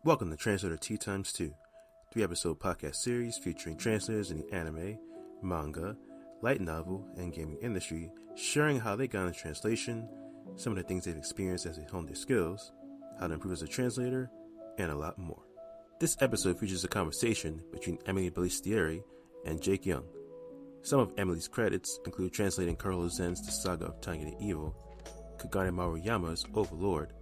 Welcome to Translator Tea Times 2, 3-episode podcast series featuring translators in the anime, manga, light novel, and gaming industry, sharing how they got into translation, some of the things they've experienced as they hone their skills, how to improve as a translator, and a lot more. This episode features a conversation between Emily Balistrieri and Jake Jung. Some of Emily's credits include translating Carlo Zen's The Saga of Tanya the Evil, Kagane Maruyama's Overlord,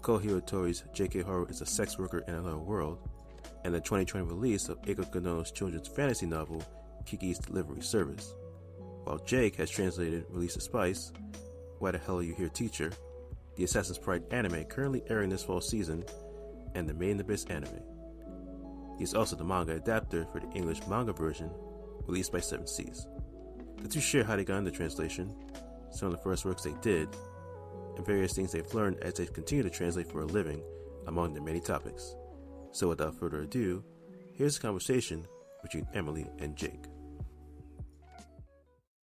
Kohiro Tori's J.K. Horror is a Sex Worker in Another World, and the 2020 release of Eiko Kano's children's fantasy novel, Kiki's Delivery Service. While Jake has translated Release the Spice, Why the Hell Are You Here Teacher, the Assassin's Pride anime currently airing this fall season, and the Made in Abyss anime. He is also the manga adapter for the English manga version, released by 7 Seas. The two share how they got into translation, some of the first works they did, and various things they've learned as they continue to translate for a living, among their many topics. So without further ado, here's a conversation between Emily and Jake.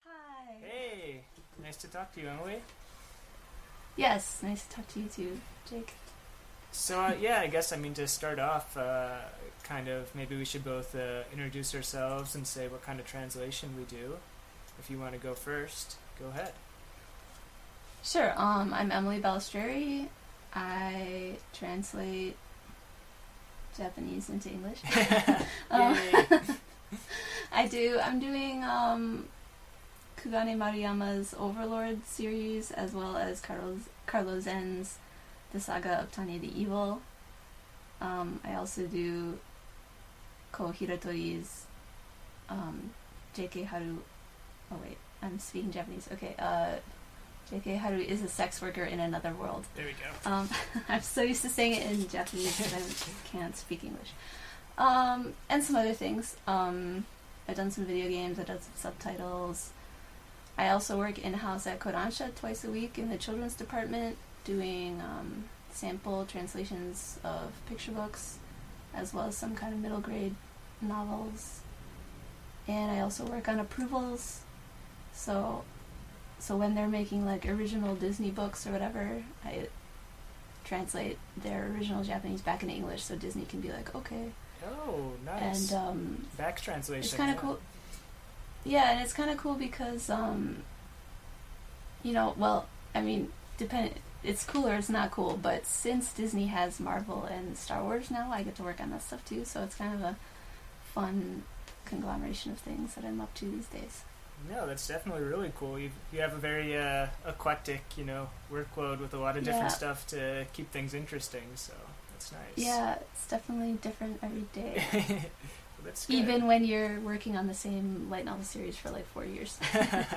Hi. Hey, nice to talk to you, Emily. Yes, nice to talk to you too, Jake. So, I guess, to start off, maybe we should both introduce ourselves and say what kind of translation we do. If you want to go first, go ahead. Sure, I'm Emily Balistrieri. I translate Japanese into English. I'm doing Kagane Maruyama's Overlord series, as well as Carlo Zen's The Saga of Tanya the Evil. I also do Kohiro Tori's J.K. Haru. Oh wait, I'm speaking Japanese. Okay, J.K. Haru is a sex worker in another world. There we go. I'm so used to saying it in Japanese that I can't speak English. And some other things. I've done some video games, I've done some subtitles. I also work in-house at Kodansha twice a week in the children's department, doing sample translations of picture books, as well as some kind of middle grade novels. And I also work on approvals, so when they're making like original Disney books or whatever, I translate their original Japanese back into English so Disney can be like, okay. Oh, nice. And back translation. it's kind of cool. Yeah, and it's kind of cool because, it's cool or it's not cool, but since Disney has Marvel and Star Wars now, I get to work on that stuff too, so it's kind of a fun conglomeration of things that I'm up to these days. No, that's definitely really cool. You have a very eclectic, workload with a lot of different stuff to keep things interesting, so that's nice. Yeah, it's definitely different every day. Well, that's good. Even when you're working on the same light novel series for like 4 years,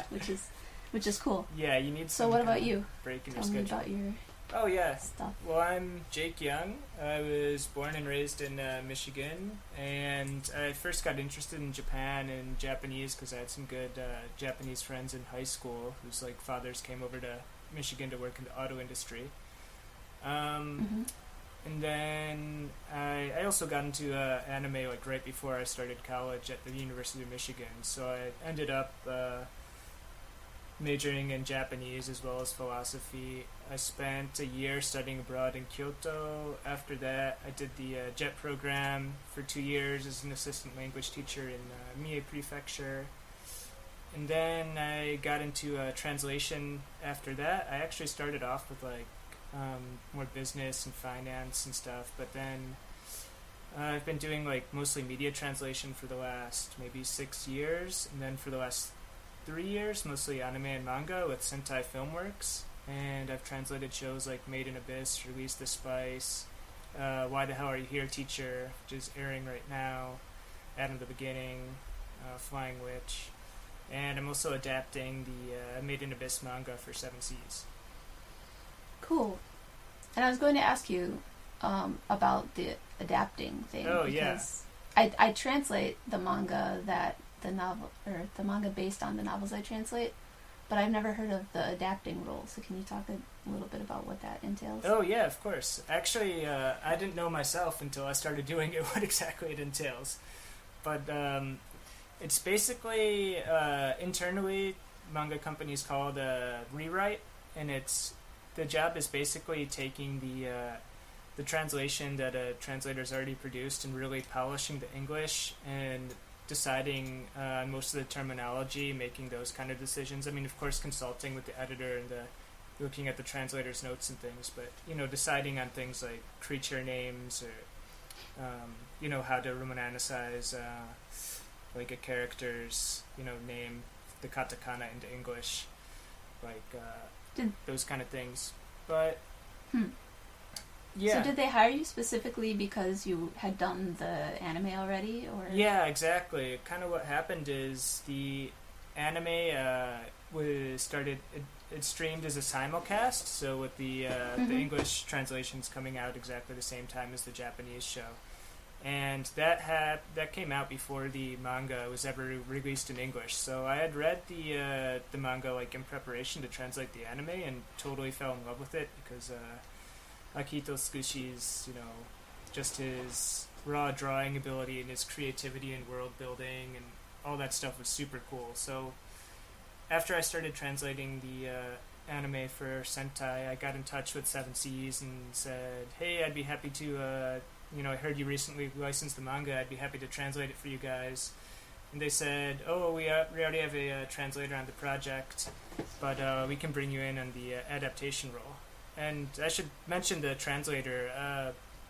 which is cool. Yeah, you need So some what about you? Break in Tell your me schedule. about your Oh, yeah. stuff. Well, I'm Jake Jung. I was born and raised in Michigan, and I first got interested in Japan and Japanese because I had some good Japanese friends in high school whose fathers came over to Michigan to work in the auto industry. And then I also got into anime right before I started college at the University of Michigan, so I ended up majoring in Japanese as well as philosophy. I spent a year studying abroad in Kyoto. After that, I did the JET program for 2 years as an assistant language teacher in Mie Prefecture. And then I got into translation after that. I actually started off with more business and finance and stuff, but then I've been doing mostly media translation for the last maybe 6 years, and then for the last 3 years, mostly anime and manga with Sentai Filmworks, and I've translated shows like Made in Abyss, Release the Spice, Why the Hell Are You Here Teacher, which is airing right now, Adam the Beginning, Flying Witch, and I'm also adapting the Made in Abyss manga for 7 Seas. Cool. And I was going to ask you about the adapting thing. Oh, because yeah. I translate the manga the manga based on the novels I translate, but I've never heard of the adapting role. So can you talk a little bit about what that entails? Oh, yeah, of course. Actually, I didn't know myself until I started doing it what exactly it entails. But it's basically, internally, manga companies call it a rewrite, and the job is basically taking the translation that a translator's already produced and really polishing the English and deciding most of the terminology, making those kind of decisions. I mean, of course, consulting with the editor and looking at the translator's notes and things, but, deciding on things like creature names or, how to romanicize, like a character's, name, the katakana into English, like those kind of things. But, yeah. So did they hire you specifically because you had done the anime already, or? Yeah, exactly. Kind of what happened is the anime was started. It streamed as a simulcast, so with the English translations coming out exactly the same time as the Japanese show, and that came out before the manga was ever released in English. So I had read the manga like in preparation to translate the anime, and totally fell in love with it because. Akito Tsukushi's, just his raw drawing ability and his creativity and world building and all that stuff was super cool. So after I started translating the anime for Sentai, I got in touch with Seven Seas and said, hey, I'd be happy to, I heard you recently licensed the manga, I'd be happy to translate it for you guys. And they said, oh, we already have a translator on the project, but we can bring you in on the adaptation role. And I should mention the translator,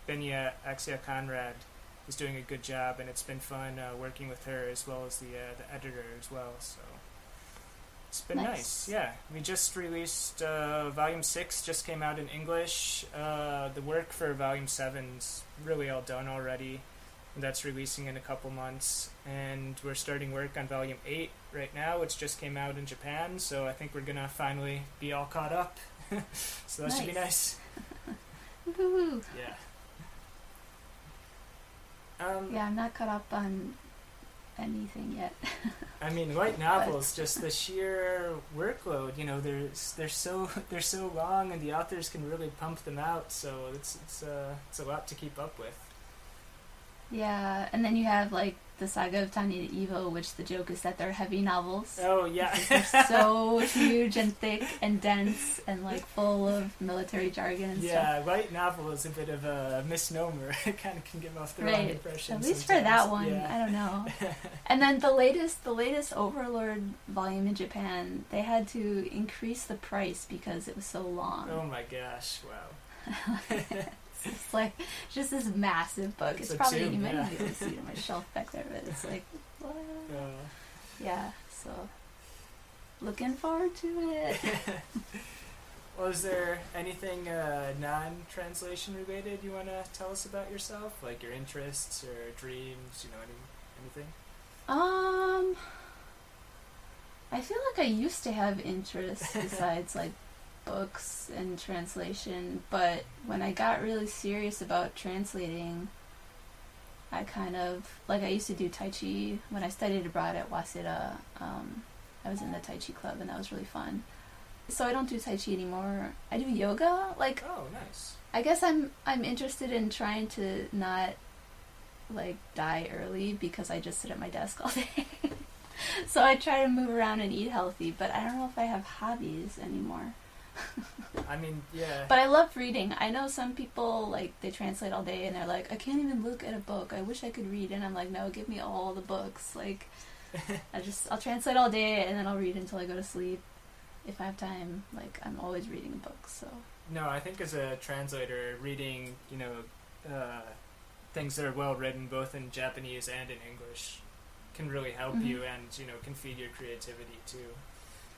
Benya Axia Conrad, is doing a good job, and it's been fun working with her as well as the editor as well. So it's been nice. Yeah, we just released Volume 6, just came out in English. The work for Volume 7's really all done already, and that's releasing in a couple months. And we're starting work on Volume 8 right now, which just came out in Japan, so I think we're going to finally be all caught up. So that should be nice. Woo-hoo. Yeah. Yeah, I'm not caught up on anything yet. I mean, light novels, just the sheer workload. They're so long, and the authors can really pump them out. So it's a lot to keep up with. Yeah, and then you have like the Saga of Tanya the Evil, which the joke is that they're heavy novels. Oh yeah, they're so huge and thick and dense and like full of military jargon and stuff. Yeah, light novel is a bit of a misnomer. It kind of can give off the wrong impression. At least sometimes. for that one, yeah. I don't know. And then the latest Overlord volume in Japan, they had to increase the price because it was so long. Oh my gosh! Wow. It's like just this massive book. It's probably you might be able to see it on my shelf back there, but it's like what? Yeah. So looking forward to it. Well, is there anything non-translation related you want to tell us about yourself, like your interests or dreams? Anything? I feel like I used to have interests besides like books and translation, but when I got really serious about translating, I kind of I used to do Tai Chi when I studied abroad at Waseda. I was in the Tai Chi club, and that was really fun. So I don't do Tai Chi anymore. I do yoga. Oh, nice. I guess I'm interested in trying to not die early because I just sit at my desk all day. So I try to move around and eat healthy, but I don't know if I have hobbies anymore. I mean, yeah. But I love reading. I know some people, they translate all day and they're like, I can't even look at a book. I wish I could read. And I'm like, no, give me all the books. I'll translate all day and then I'll read until I go to sleep. If I have time, I'm always reading a book, so. No, I think as a translator, reading, things that are well written both in Japanese and in English can really help you and, can feed your creativity too.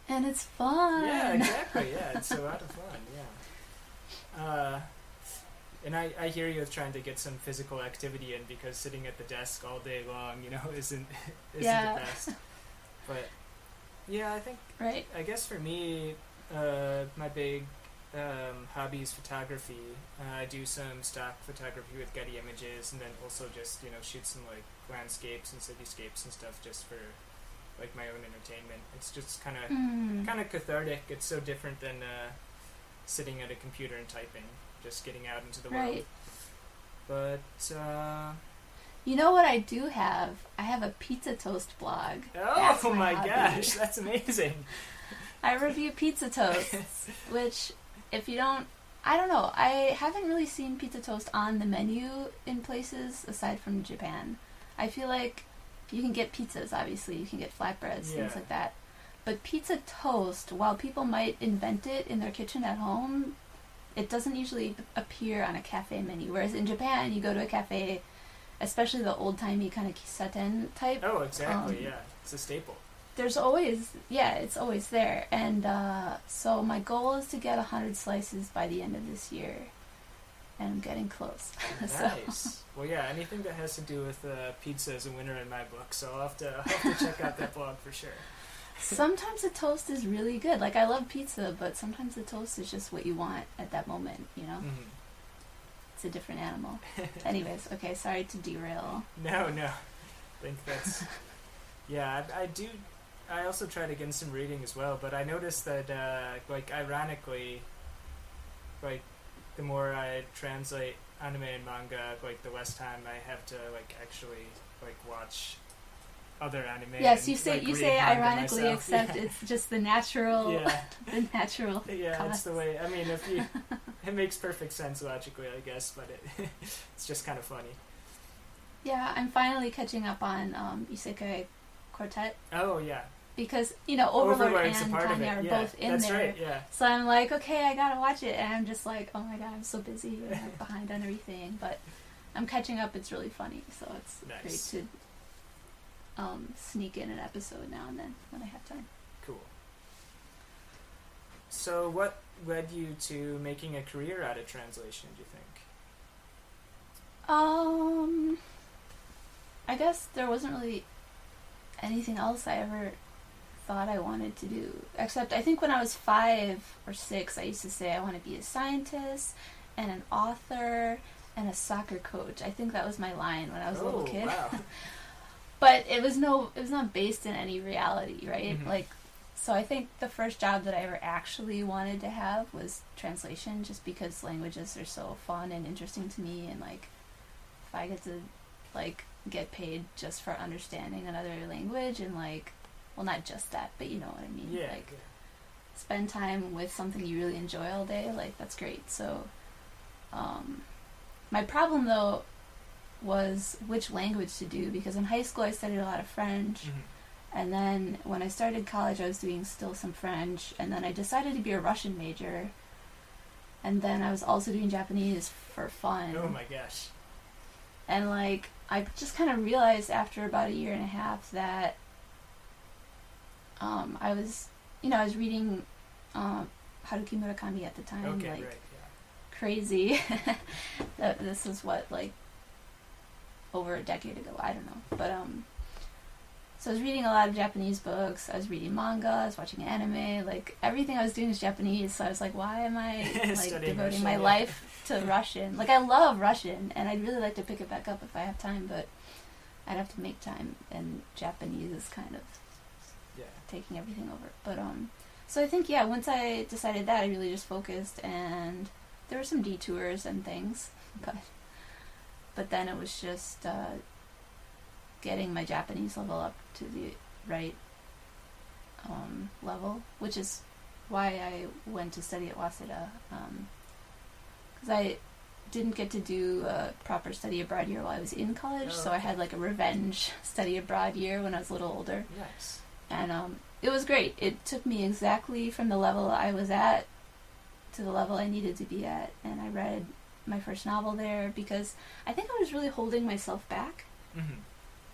And it's fun. Yeah, exactly. Yeah, it's a lot of fun. Yeah. And I hear you trying to get some physical activity in because sitting at the desk all day long, isn't the best. But yeah, I think. Right. I guess for me, my big hobby is photography. I do some stock photography with Getty Images, and then also just shoot some landscapes and cityscapes and stuff just for my own entertainment. It's just kind of cathartic. It's so different than sitting at a computer and typing, just getting out into the world. But you know what I do have? I have a pizza toast blog. Oh my gosh, that's amazing. I review pizza toasts, which if you don't I don't know. I haven't really seen pizza toast on the menu in places aside from Japan. I feel like you can get pizzas, obviously. You can get flatbreads, things like that. But pizza toast, while people might invent it in their kitchen at home, it doesn't usually appear on a cafe menu. Whereas in Japan, you go to a cafe, especially the old-timey kind of kisaten type. Oh, exactly, yeah. It's a staple. There's always, it's always there. And so my goal is to get 100 slices by the end of this year. And I'm getting close. Nice. Well, yeah, anything that has to do with pizza is a winner in my book, so I'll have to check out that blog for sure. Sometimes the toast is really good. Like, I love pizza, but sometimes the toast is just what you want at that moment, you know? Mm-hmm. It's a different animal. Anyways, okay, sorry to derail. No. I think that's... Yeah, I also try to get in some reading as well, but I noticed that, ironically, the more I translate anime and manga, the less time I have to, actually, watch other anime. Yes, and, you say ironically, myself. except it's just the natural, the natural Yeah, cost. it's the way, I mean, it makes perfect sense logically, I guess, but it's just kind of funny. Yeah, I'm finally catching up on Isekai Quartet. Oh, yeah. Because, Overlord and a part Tanya of it. are Yeah, both in that's there. Right, yeah. So I'm like, okay, I gotta watch it. And I'm just like, oh my god, I'm so busy. I'm behind on everything. But I'm catching up. It's really funny. So it's nice. great to sneak in an episode now and then when I have time. Cool. So what led you to making a career out of translation, do you think? I guess there wasn't really anything else I ever thought I wanted to do. Except I think when I was 5 or 6, I used to say I want to be a scientist and an author and a soccer coach. I think that was my line when I was a little kid. Wow. But it was not based in any reality, right? Mm-hmm. So I think the first job that I ever actually wanted to have was translation, just because languages are so fun and interesting to me, and if I get to get paid just for understanding another language and well, not just that, but you know what I mean. Yeah. Spend time with something you really enjoy all day, that's great. So my problem though was which language to do, because in high school I studied a lot of French. Mm-hmm. And then when I started college, I was doing still some French, and then I decided to be a Russian major, and then I was also doing Japanese for fun. Oh my gosh. And I just kind of realized after about a year and a half that I was reading Haruki Murakami at the time, Okay, right, yeah. crazy. This was over a decade ago, I don't know, but so I was reading a lot of Japanese books, I was reading manga, I was watching anime, everything I was doing was Japanese, so I was like, why am I devoting Russian, my life to Russian? I love Russian, and I'd really like to pick it back up if I have time, but I'd have to make time, and Japanese is kind of taking everything over. But so I think once I decided that, I really just focused, and there were some detours and things, but then it was just getting my Japanese level up to the right level, which is why I went to study at Waseda, because I didn't get to do a proper study abroad year while I was in college, so I had a revenge study abroad year when I was a little older. Nice. And it was great. It took me exactly from the level I was at to the level I needed to be at, and I read my first novel there because I think I was really holding myself back. Mm-hmm.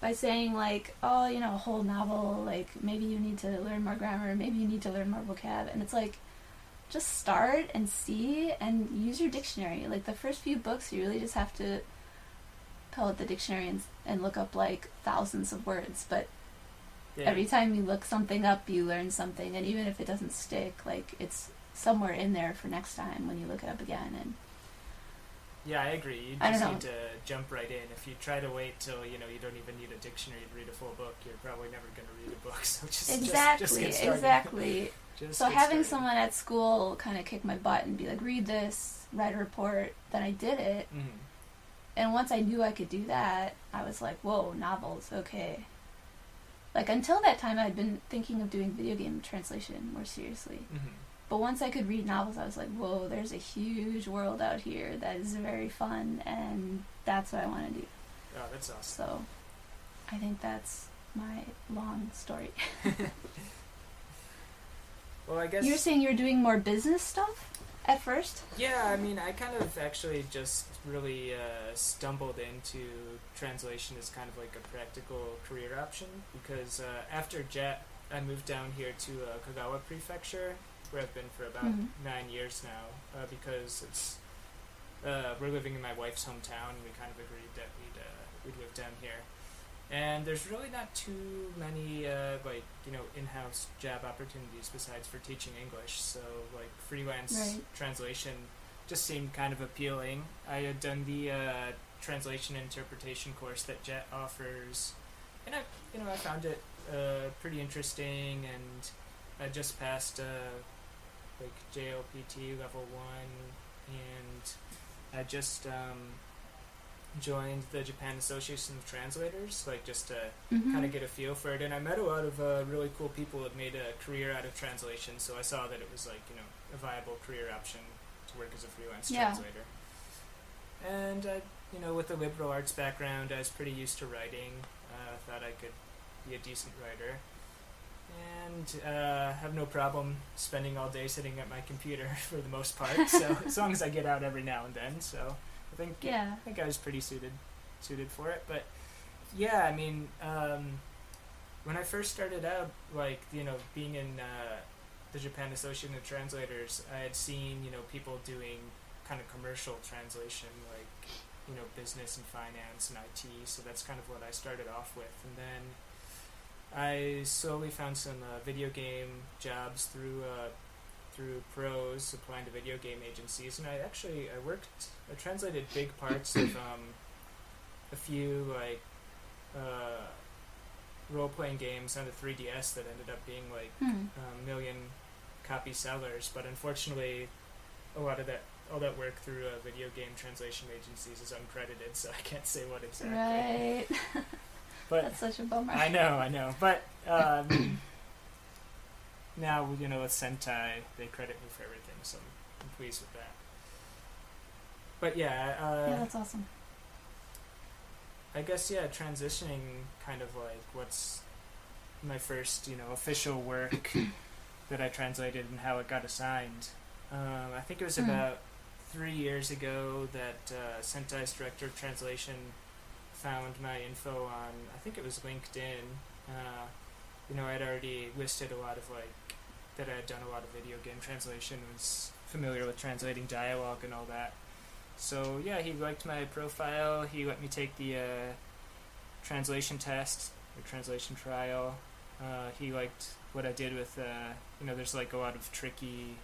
By saying a whole novel, maybe you need to learn more grammar, maybe you need to learn more vocab, and it's just start and see and use your dictionary. The first few books, you really just have to pull out the dictionary and look up thousands of words, but every time you look something up, you learn something, and even if it doesn't stick, it's somewhere in there for next time when you look it up again. And yeah, I agree. You just need to jump right in. If you try to wait till you don't even need a dictionary to read a full book, you're probably never going to read a book. So just get started. Exactly. So having someone at school kind of kick my butt and be read this, write a report, then I did it. Mm-hmm. And once I knew I could do that, I was like, whoa, novels, okay. Until that time, I'd been thinking of doing video game translation more seriously. Mm-hmm. But once I could read novels, I was like, whoa, there's a huge world out here that is very fun, and that's what I want to do. Oh, that's awesome. So I think that's my long story. Well, I guess... You're saying you're doing more business stuff at first? Yeah, I mean, I kind of actually just really stumbled into translation as kind of like a practical career option, because after JET, I moved down here to Kagawa Prefecture, where I've been for about 9 years now, because it's we're living in my wife's hometown, and we kind of agreed that we'd live down here. And there's really not too many in-house job opportunities besides for teaching English, so like freelance translation just seemed kind of appealing. I had done the translation and interpretation course that JET offers, and I found it pretty interesting, and I just passed JLPT level 1, and I just joined the Japan Association of Translators, just to kind of get a feel for it. And I met a lot of really cool people that made a career out of translation, so I saw that it was a viable career option to work as a freelance translator. And with a liberal arts background, I was pretty used to writing. Thought I could be a decent writer, and have no problem spending all day sitting at my computer for the most part. So as long as I get out every now and then, so I think I was pretty suited for it. But yeah, I mean, when I first started out, being in the Japan Association of Translators, I had seen people doing kind of commercial translation, business and finance and IT. So that's kind of what I started off with, and then I slowly found some video game jobs through pros applying to video game agencies, and I translated big parts of a few role-playing games on the 3DS that ended up being million copy sellers. But unfortunately, all that work through video game translation agencies is uncredited, so I can't say what exactly. Right. But that's such a bummer. I know. But now, with Sentai, they credit me for everything, so I'm pleased with that. But yeah, that's awesome. I guess, transitioning kind of what's my first, official work that I translated and how it got assigned. I think it was about 3 years ago that Sentai's director of translation found my info on, I think it was LinkedIn. I'd already listed a lot of that I had done a lot of video game translation, was familiar with translating dialogue and all that. So yeah, he liked my profile. He let me take the translation test or translation trial. He liked what I did with there's a lot of tricky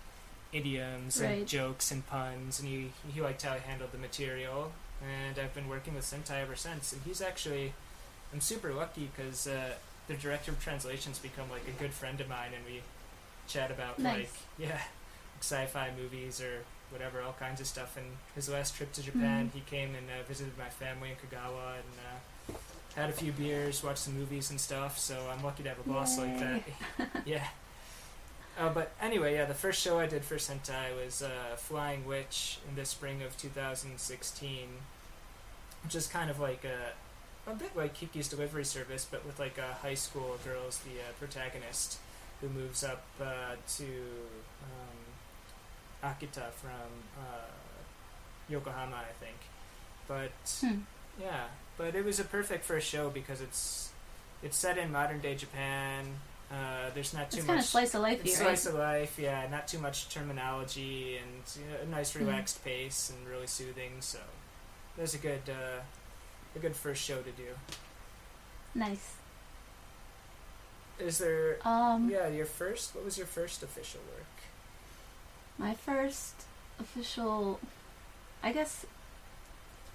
idioms and jokes and puns, and he liked how I handled the material. And I've been working with Sentai ever since. And I'm super lucky because the director of translation's become a good friend of mine, and we chat about sci-fi movies or whatever, all kinds of stuff. And his last trip to Japan, he came and visited my family in Kagawa and had a few beers, watched some movies and stuff. So I'm lucky to have a boss like that. Yeah. But anyway, the first show I did for Sentai was Flying Witch in the spring of 2016, which is kind of a bit like Kiki's Delivery Service, but with a high school girl's the protagonist, who moves up to Akita from Yokohama, I think. But but it was a perfect first show because it's set in modern day Japan. There's not too much. It's kind of slice of life here, right? Slice of life, yeah. Not too much terminology, and a nice relaxed pace and really soothing. So it was a good first show to do. Nice. Is there? Your first. What was your first official work? My first official, I guess.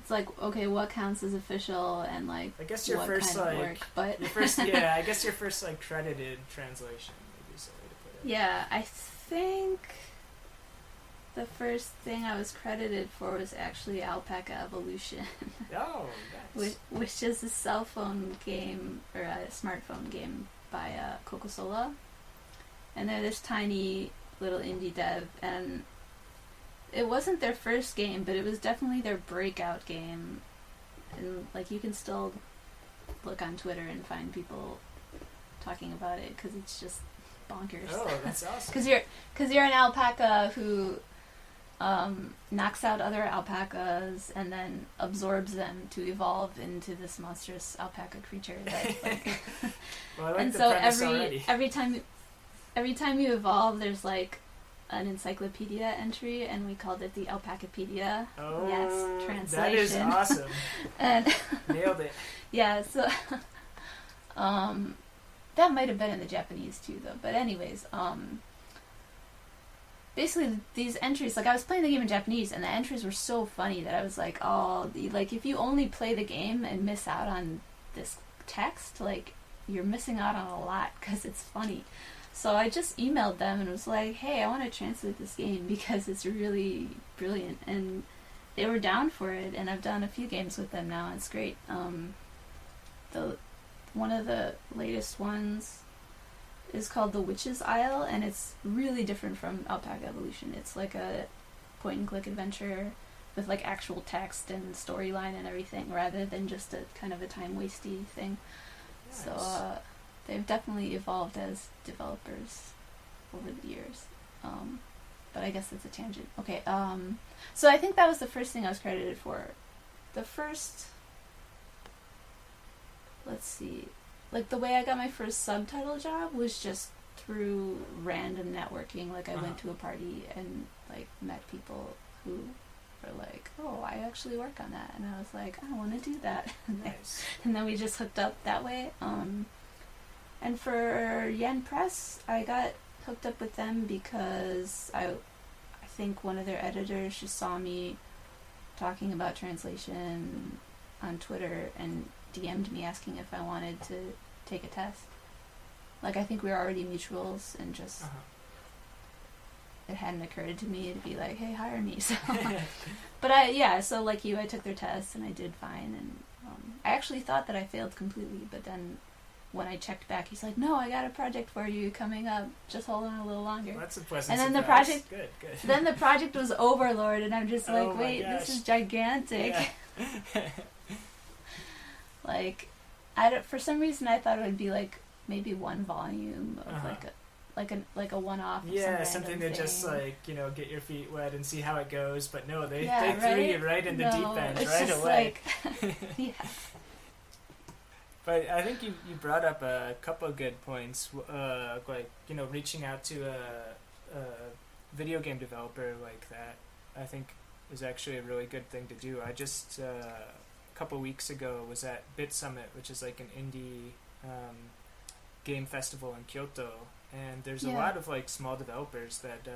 It's okay, what counts as official, and I guess your first kind of work, but your first I guess your first credited translation, maybe is the way to put it. Yeah, I think the first thing I was credited for was actually Alpaca Evolution. Oh, nice. which is a cell phone game or a smartphone game by Coca-Cola, and they're this tiny little indie dev, and it wasn't their first game, but it was definitely their breakout game. And like you can still look on Twitter and find people talking about it because it's just bonkers. Oh, that's awesome. Because you're an alpaca who knocks out other alpacas and then absorbs them to evolve into this monstrous alpaca creature. That, like, well, I like and the so premise already. every time you evolve, there's like an encyclopedia entry, and we called it the Alpacapedia. Oh, yes, translation. that is awesome. And nailed it. yeah, so that might have been in the Japanese too, though. But anyways, basically these entries, like I was playing the game in Japanese, and the entries were so funny that I was like, oh, like if you only play the game and miss out on this text, like you're missing out on a lot because it's funny. So I just emailed them and was like, hey, I want to translate this game because it's really brilliant. And they were down for it, and I've done a few games with them now, and it's great. One of the latest ones is called The Witch's Isle, and it's really different from Alpaca Evolution. It's like a point-and-click adventure with like actual text and storyline and everything, rather than just a kind of a time-wasty thing. Nice. So they've definitely evolved as developers over the years. But I guess that's a tangent. Okay, so I think that was the first thing I was credited for. The first... Let's see. Like, the way I got my first subtitle job was just through random networking. Like, I went to a party and, like, met people who were like, oh, I actually work on that. And I was like, I want to do that. Nice. And then we just hooked up that way. And for Yen Press, I got hooked up with them because I think one of their editors just saw me talking about translation on Twitter and DM'd me asking if I wanted to take a test. Like, I think we were already mutuals, and just it hadn't occurred to me to be like, hey, hire me. So, but so like you, I took their test and I did fine, and I actually thought that I failed completely, but then when I checked back, he's like, no, I got a project for you coming up, just hold on a little longer. Well, that's a pleasant and then surprise. the project Good. Then the project was Overlord, and I'm just like, Oh my wait, gosh. this is gigantic. Yeah. Like, for some reason I thought it would be like maybe one volume of like a one-off. Yeah, of something random to just thing. like, get your feet wet and see how it goes. But no, they Yeah, threw right? you right in the No, deep end it's right just away. like, yeah. But I think you brought up a couple of good points, like, reaching out to a video game developer like that, I think is actually a really good thing to do. I just, a couple weeks ago, was at Bit Summit, which is like an indie game festival in Kyoto, and there's a lot of like small developers that,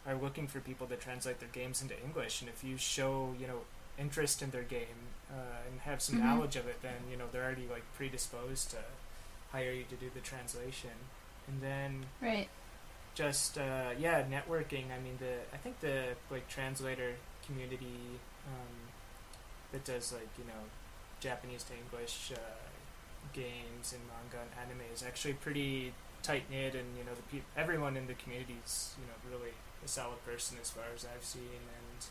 are looking for people to translate their games into English, and if you show, interest in their game and have some knowledge of it, then they're already like predisposed to hire you to do the translation. And then just networking. I mean, I think the like translator community that does like Japanese to English games and manga and anime is actually pretty tight knit, and everyone in the community is really a solid person as far as I've seen. And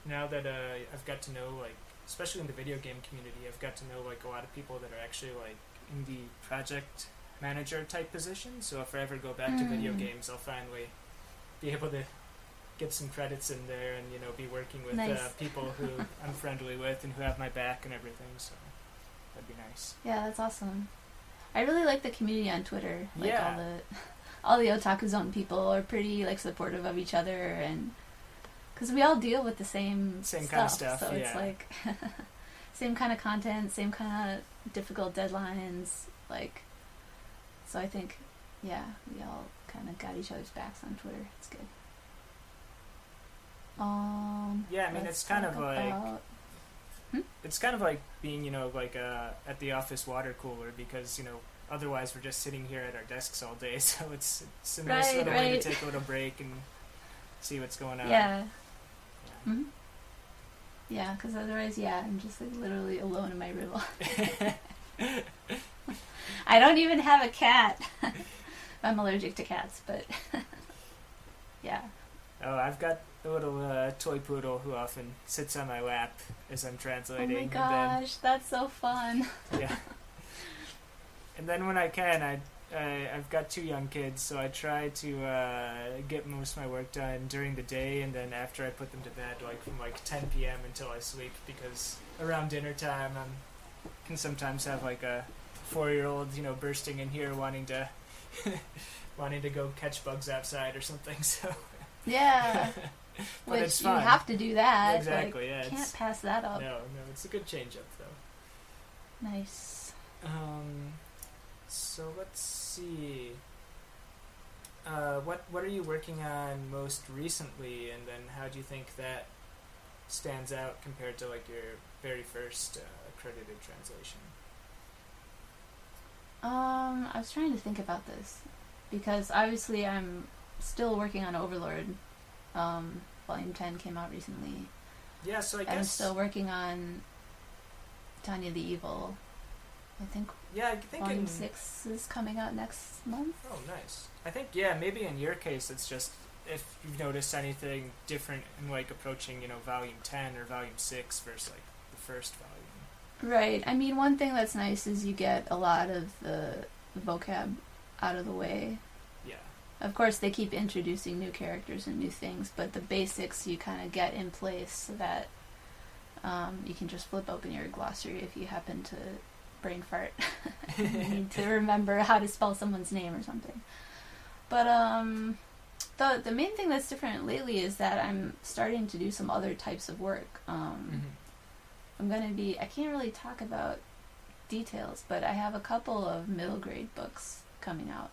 now that I've got to know, like, especially in the video game community, I've got to know like a lot of people that are actually like in the project manager type position. So if I ever go back to video games, I'll finally be able to get some credits in there and be working with people who I'm friendly with and who have my back and everything. So that'd be nice. Yeah, that's awesome. I really like the community on Twitter. Like all the Otaku Zone people are pretty like supportive of each other, and because we all deal with the same kind of stuff. So it's like same kind of content, same kind of difficult deadlines. Like, so I think, we all kind of got each other's backs on Twitter. It's good. I mean, it's kind of like it's kind of like being, like at the office water cooler, because otherwise we're just sitting here at our desks all day. So it's a nice little way to take a little break and see what's going on. Yeah. Mm-hmm. Yeah, because otherwise, I'm just like literally alone in my riddle. I don't even have a cat. I'm allergic to cats, but yeah. Oh, I've got a little toy poodle who often sits on my lap as I'm translating. Oh my gosh, that's so fun. Yeah. And then when I can, I've got 2 young kids, so I try to get most of my work done during the day, and then after I put them to bed, like from like 10 p.m. until I sleep, because around dinner time I can sometimes have like a 4-year-old, bursting in here wanting to go catch bugs outside or something. So yeah, but which it's you fun. have to do that. Exactly. Yeah. Can't pass that up. No, it's a good change up though. Nice. So let's see. What are you working on most recently, and then how do you think that stands out compared to like your very first accredited translation? I was trying to think about this because obviously I'm still working on Overlord. Volume 10 came out recently. Yeah, so I guess I'm still working on Tanya the Evil. I think Volume 6 is coming out next month. Oh, nice. I think, maybe in your case it's just if you've noticed anything different in like approaching, Volume 10 or Volume 6 versus like the first volume. Right. I mean, one thing that's nice is you get a lot of the vocab out of the way. Yeah. Of course, they keep introducing new characters and new things, but the basics you kind of get in place so that you can just flip open your glossary if you happen to brain fart. You need to remember how to spell someone's name or something. But the main thing that's different lately is that I'm starting to do some other types of work. I'm going to be... I can't really talk about details, but I have a couple of middle grade books coming out.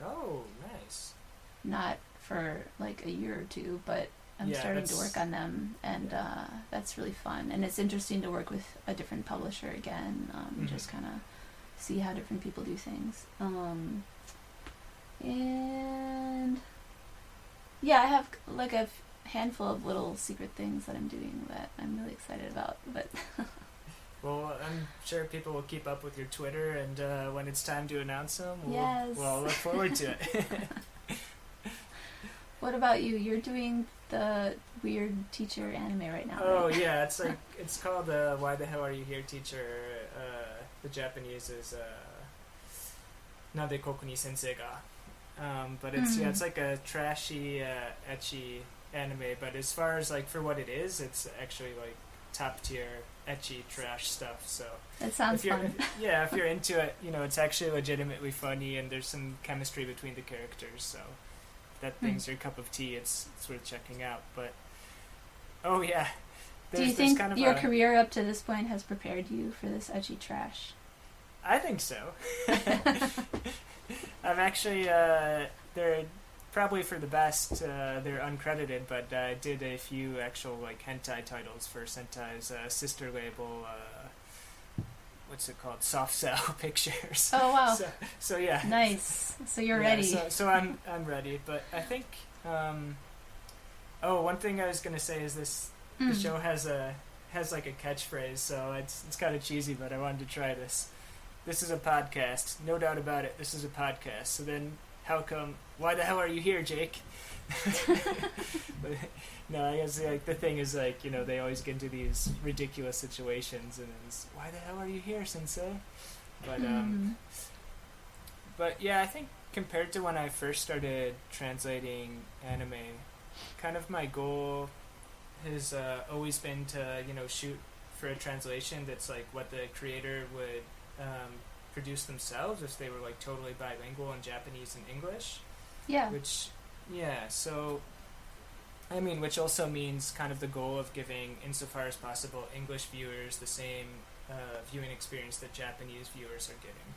Oh, nice. Not for like a year or 2, but I'm starting to work on them, and that's really fun. And it's interesting to work with a different publisher again, just kind of see how different people do things. And yeah, I have like a handful of little secret things that I'm doing that I'm really excited about. But well, I'm sure people will keep up with your Twitter, and when it's time to announce them, we'll look forward to it. What about you? You're doing the weird teacher anime right now. Oh, right? yeah, it's called Why the Hell Are You Here, Teacher? The Japanese is Nande koku ni sensei ga. But it's like a trashy, ecchi anime, but as far as like for what it is, it's actually like top tier ecchi trash stuff. So that sounds fun. If you're into it, it's actually legitimately funny, and there's some chemistry between the characters, so if that thing's your cup of tea, it's worth checking out. But oh yeah, do you think kind of your career up to this point has prepared you for this ecchi trash? I think so. I'm actually they're probably for the best. They're uncredited, but I did a few actual like hentai titles for Sentai's sister label. What's it called? Soft Cell Pictures. Oh wow! So yeah. Nice. So you're ready. So I'm ready. But I think. One thing I was gonna say is this: the show has like a catchphrase, so it's kind of cheesy, but I wanted to try this. This is a podcast, no doubt about it. This is a podcast. So then, how come? Why the hell are you here, Jake? But, no, I guess like the thing is like they always get into these ridiculous situations, and it's why the hell are you here, Sensei? But yeah, I think compared to when I first started translating anime, kind of my goal has always been to shoot for a translation that's like what the creator would produce themselves if they were like totally bilingual in Japanese and English. Yeah. Which also means kind of the goal of giving, insofar as possible, English viewers the same viewing experience that Japanese viewers are getting.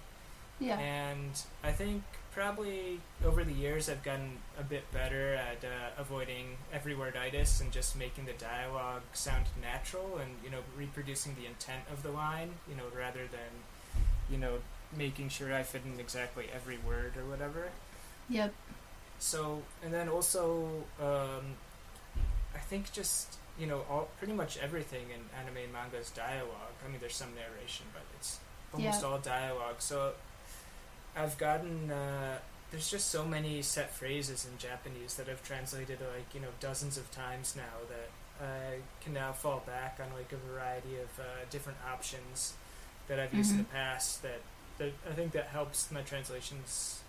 Yeah. And I think probably over the years I've gotten a bit better at avoiding every worditis and just making the dialogue sound natural and, reproducing the intent of the line, rather than, making sure I fit in exactly every word or whatever. Yep. So, and then also, I think just, pretty much everything in anime and manga is dialogue. I mean, there's some narration, but it's almost all dialogue. So I've gotten there's just so many set phrases in Japanese that I've translated like, you know, dozens of times now that I can now fall back on like a variety of different options that I've used in the past that I think that helps my translations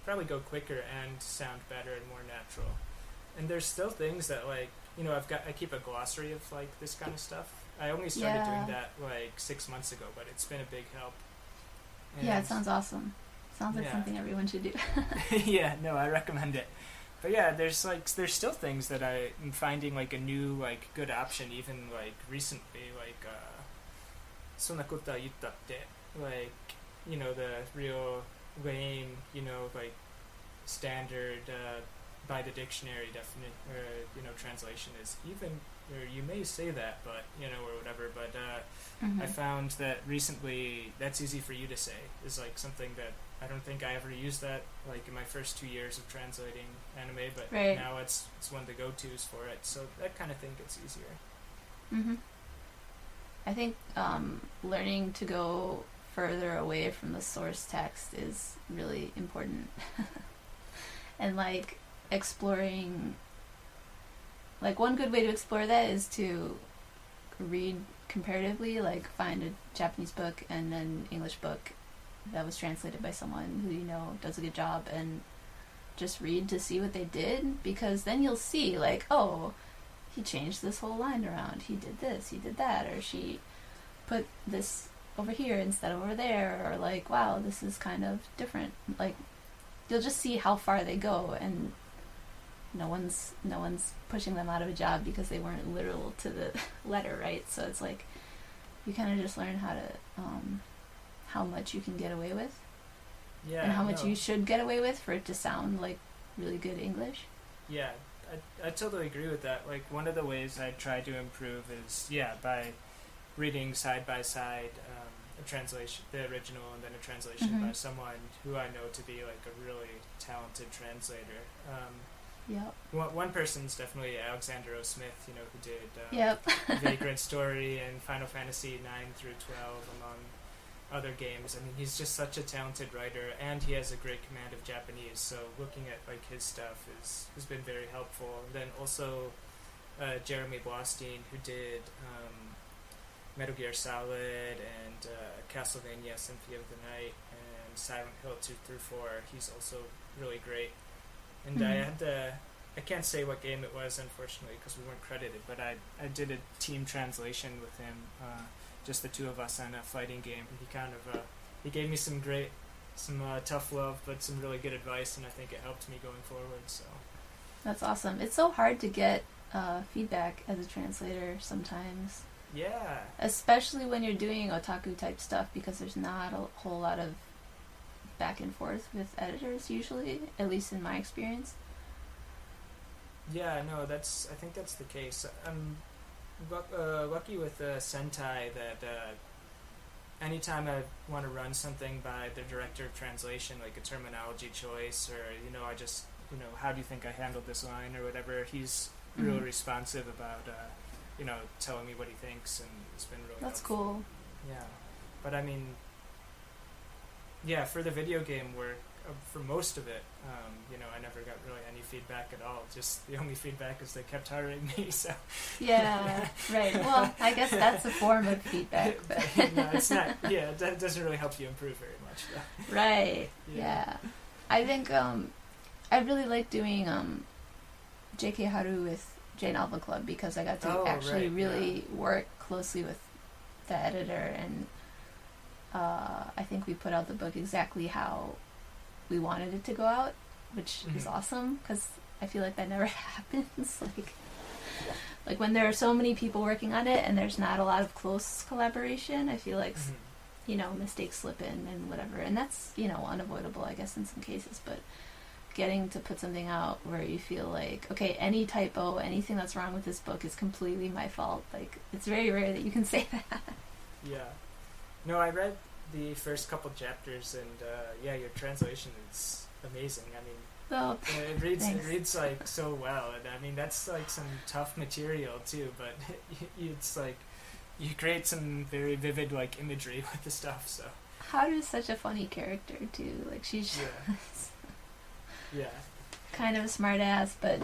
probably go quicker and sound better and more natural. And there's still things that, like, you know, I keep a glossary of like this kind of stuff. I only started doing that like 6 months ago, but it's been a big help. And yeah, it sounds awesome. Sounds like something everyone should do. Yeah, no, I recommend it. But yeah, there's still things that I'm finding like a new like good option even like recently, like そんなことは言ったって like, you know, the real lame, you know, like standard by the dictionary definite you know, translation is even, or you may say that, but you know, or whatever, but I found that recently that's easy for you to say is like something that I don't think I ever used that like in my first 2 years of translating anime, but now it's one of the go-tos for it, so that kind of thing gets easier. I think learning to go further away from the source text is really important. And like exploring, like one good way to explore that is to read comparatively, like find a Japanese book and an English book that was translated by someone who you know does a good job, and just read to see what they did, because then you'll see like, oh, he changed this whole line around, he did this, he did that, or she put this over here instead of over there, or like, wow, this is kind of different. Like, you'll just see how far they go, and no one's pushing them out of a job because they weren't literal to the letter, right? So it's like you kind of just learn how to how much you can get away with, and how much you should get away with for it to sound like really good English. Yeah, I totally agree with that. Like, one of the ways I try to improve is by reading side by side a translation, the original, and then a translation by someone who I know to be like a really talented translator. One person's definitely Alexander O. Smith, you know, who did Vagrant Story and Final Fantasy 9 through 12, among other games. I mean, he's just such a talented writer, and he has a great command of Japanese, so looking at like his stuff has been very helpful. And then also Jeremy Blostein, who did Metal Gear Solid and Castlevania Symphony of the Night and Silent Hill 2 through 4. He's also really great. And I can't say what game it was, unfortunately, because we weren't credited, but I did a team translation with him, just the two of us, on a fighting game. He kind of he gave me some tough love, but some really good advice, and I think it helped me going forward. So that's awesome. It's so hard to get feedback as a translator sometimes. Yeah. Especially when you're doing otaku type stuff, because there's not a whole lot of back and forth with editors usually, at least in my experience. Yeah, no, I think that's the case. I'm lucky with Sentai that anytime I want to run something by the director of translation, like a terminology choice, or, you know, I just, you know, how do you think I handled this line or whatever, he's really responsive about you know, telling me what he thinks, and it's been really helpful. Cool. Yeah. But I mean, yeah, for the video game work, for most of it, you know, I never got really any feedback at all. Just the only feedback is they kept hiring me, so. Yeah, right. Well, I guess that's a form of feedback. But no, it's not, that doesn't really help you improve very much, though. Right, yeah. I think, I really like doing J.K. Haru with J-Novel Club, because I got to really work closely with the editor, and I think we put out the book exactly how we wanted it to go out, which is awesome, because I feel like that never happens. Like when there are so many people working on it and there's not a lot of close collaboration, I feel like you know, mistakes slip in and whatever, and that's, you know, unavoidable, I guess, in some cases. But getting to put something out where you feel like, okay, any typo, anything that's wrong with this book is completely my fault. Like, it's very rare that you can say that. Yeah. No, I read the first couple chapters, and your translation is amazing. I mean, it reads like so well, and I mean, that's like some tough material too, but it's like you create some very vivid like imagery with the stuff. So Haru's such a funny character too. Like, she's Yeah. kind of a smart ass, but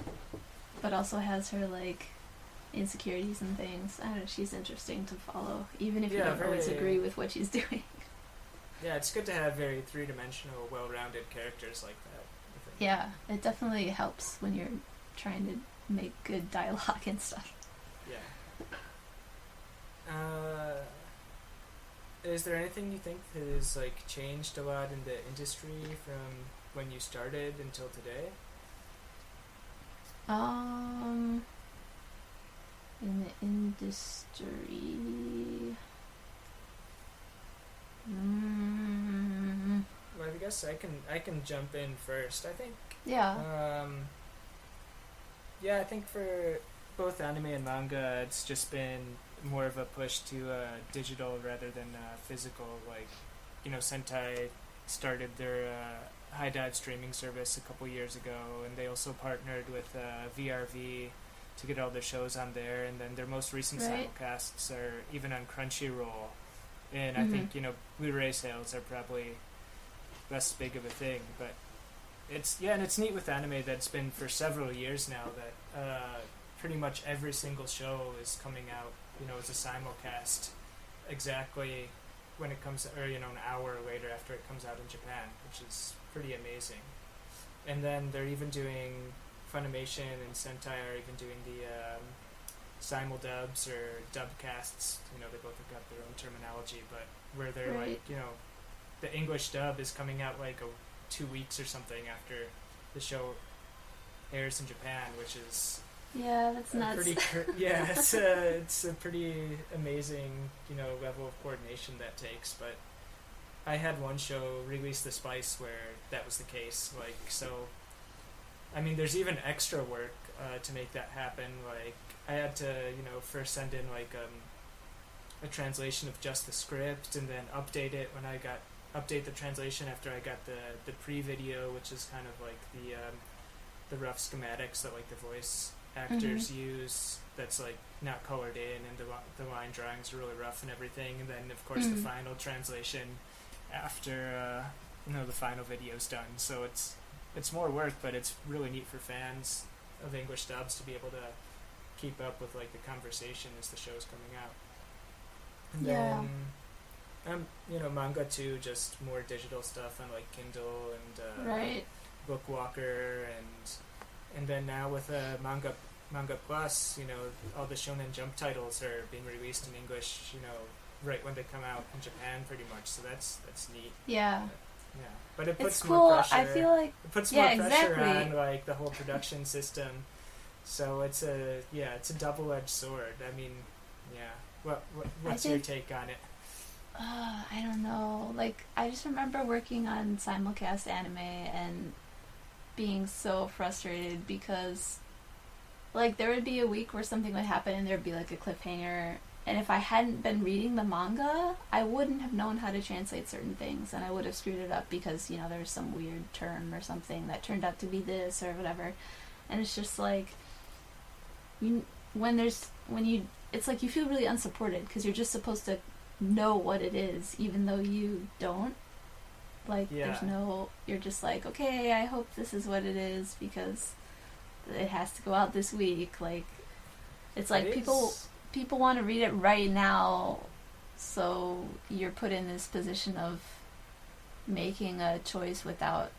also has her like insecurities and things. I don't know, she's interesting to follow, even if you don't always agree with what she's doing. Yeah, it's good to have very three-dimensional, well-rounded characters like that. I think. Yeah, it definitely helps when you're trying to make good dialogue and stuff. Yeah. Is there anything you think has like changed a lot in the industry from when you started until today? In the industry. Well, I guess I can jump in first. I think. Yeah. Yeah, I think for both anime and manga, it's just been more of a push to digital rather than physical. Like, Sentai started their high dive streaming service a couple years ago, and they also partnered with VRV to get all their shows on there. And then their most recent simulcasts are even on Crunchyroll. And I think Blu-ray sales are probably less big of a thing, but it's neat with anime that it's been for several years now that pretty much every single show is coming out, as a simulcast exactly when it comes, or an hour later after it comes out in Japan, which is pretty amazing. And then they're even doing Funimation and Sentai are even doing the simuldubs or dubcasts. They both have got their own terminology, but where they're like, the English dub is coming out like 2 weeks or something after the show airs in Japan, which is that's nuts. It's a pretty amazing level of coordination that takes. But I had one show, Release the Spice, where that was the case. Like, so I mean, there's even extra work to make that happen. Like, I had to first send in like a translation of just the script, and then update it when I got update the translation after I got the pre-video, which is kind of like the rough schematics that like the voice actors use. That's like not colored in, and the line drawings are really rough and everything. And then of course the final translation after the final video's done. So it's more work, but it's really neat for fans of English dubs to be able to keep up with like the conversation as the show's coming out. And then manga too, just more digital stuff on like Kindle and Bookwalker, and then now with Manga Plus, all the Shonen Jump titles are being released in English, right when they come out in Japan, pretty much. So that's neat. Yeah. But it puts it's more cool. pressure. I feel like it puts more pressure on like the whole production system. So it's a double-edged sword. I mean, what's your take on it? I don't know. Like, I just remember working on simulcast anime and being so frustrated because, like, there would be a week where something would happen and there'd be like a cliffhanger. And if I hadn't been reading the manga, I wouldn't have known how to translate certain things, and I would have screwed it up because, there was some weird term or something that turned out to be this or whatever. And it's just like, it's like you feel really unsupported because you're just supposed to know what it is, even though you don't. Like, you're just like, okay, I hope this is what it is because it has to go out this week. Like, it's like people want to read it right now, so you're put in this position of making a choice without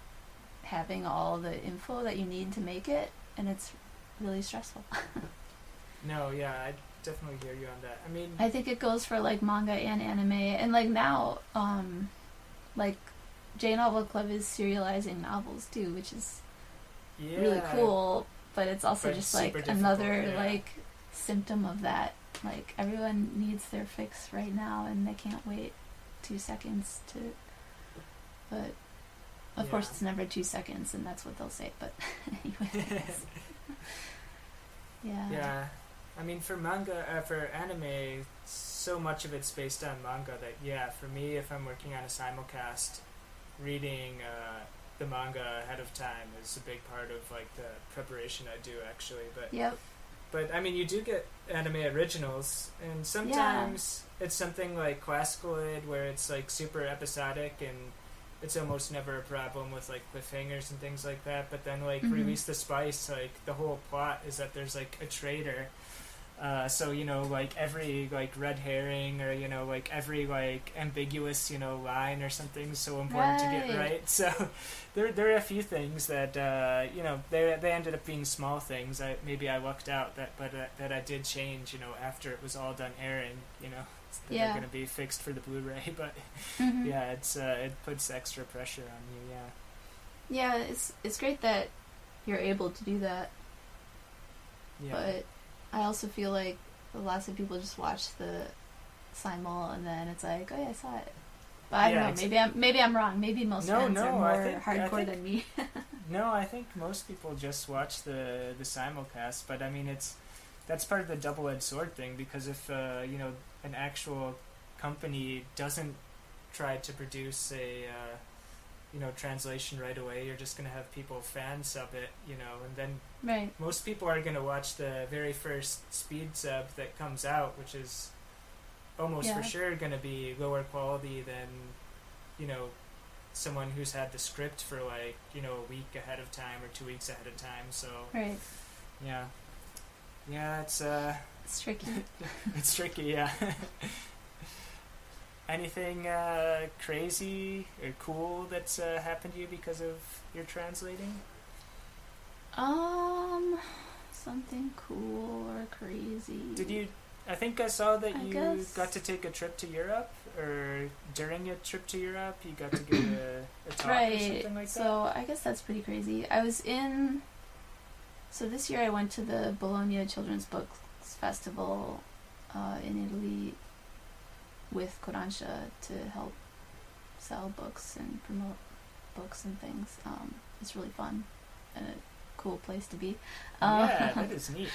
having all the info that you need to make it, and it's really stressful. I definitely hear you on that. I mean, I think it goes for like manga and anime, and like now, like J Novel Club is serializing novels too, which is really cool. But it's also just like another like symptom of that. Like, everyone needs their fix right now, and they can't wait 2 seconds to. But of course, it's never 2 seconds, and that's what they'll say. But anyway. Yeah. I mean, for manga, for anime, so much of it's based on manga that, for me, if I'm working on a simulcast, reading the manga ahead of time is a big part of, like, the preparation I do, actually. But, I mean, you do get anime originals, and sometimes it's something like Classicoid, where it's, like, super episodic, and it's almost never a problem with like cliffhangers and things like that. But then like Mhm. Release the Spice, like the whole plot is that there's like a traitor. So like every like red herring or like every like ambiguous line or something is so important to get Right. right. So there are a few things that they ended up being small things. Maybe I lucked out that I did change after it was all done airing. That Yeah. are going to be fixed for the Blu-ray. But Mhm. yeah, it puts extra pressure on you. Yeah, it's great that you're able to do that, Yeah. but I also feel like lots of people just watch the simul and then it's like, oh yeah, I saw it. But I don't know. Maybe I'm wrong. Maybe most fans are more hardcore than me. No, I think most people just watch the simulcast. But I mean, that's part of the double-edged sword thing, because if an actual company doesn't try to produce a translation right away, you're just going to have people fan sub it, and then Right. most people are going to watch the very first speed sub that comes out, which is almost for sure going to be lower quality than someone who's had the script for like a week ahead of time or 2 weeks ahead of time. So Right. yeah, it's tricky. it's tricky. Yeah. Anything crazy or cool that's happened to you because of your translating? Something cool or crazy. I think I saw that I you guess. got to take a trip to Europe, or during a trip to Europe you got to give a talk or Right. something like that. So I guess that's pretty crazy. So this year I went to the Bologna Children's Books Festival in Italy with Kodansha to help sell books and promote books and things. It's really fun and a cool place to be. Yeah, that is neat.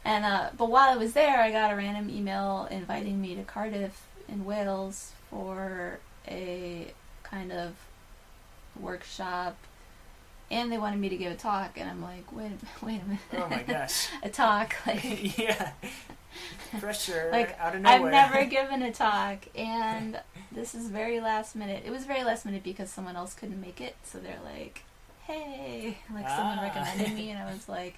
And but while I was there, I got a random email inviting me to Cardiff in Wales for a kind of workshop, and they wanted me to give a talk, and I'm like, wait a minute. Oh my gosh. A talk, like Yeah. Pressure like out of nowhere. I've never given a talk, and this is very last minute. It was very last minute because someone else couldn't make it, so they're like, hey, like someone recommended me, and I was like,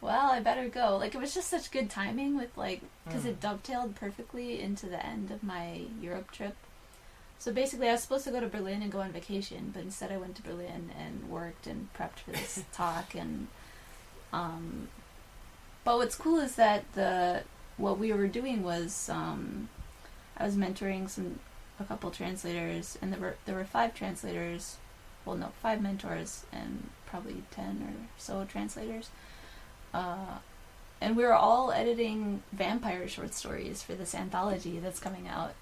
well, I better go. Like, it was just such good timing with like, because it dovetailed perfectly into the end of my Europe trip. So basically I was supposed to go to Berlin and go on vacation, but instead I went to Berlin and worked and prepped for this talk. And but what's cool is that what we were doing was I was mentoring a couple translators, and there were 5 translators. Well, no, 5 mentors and probably 10 or so translators. And we were all editing vampire short stories for this anthology that's coming out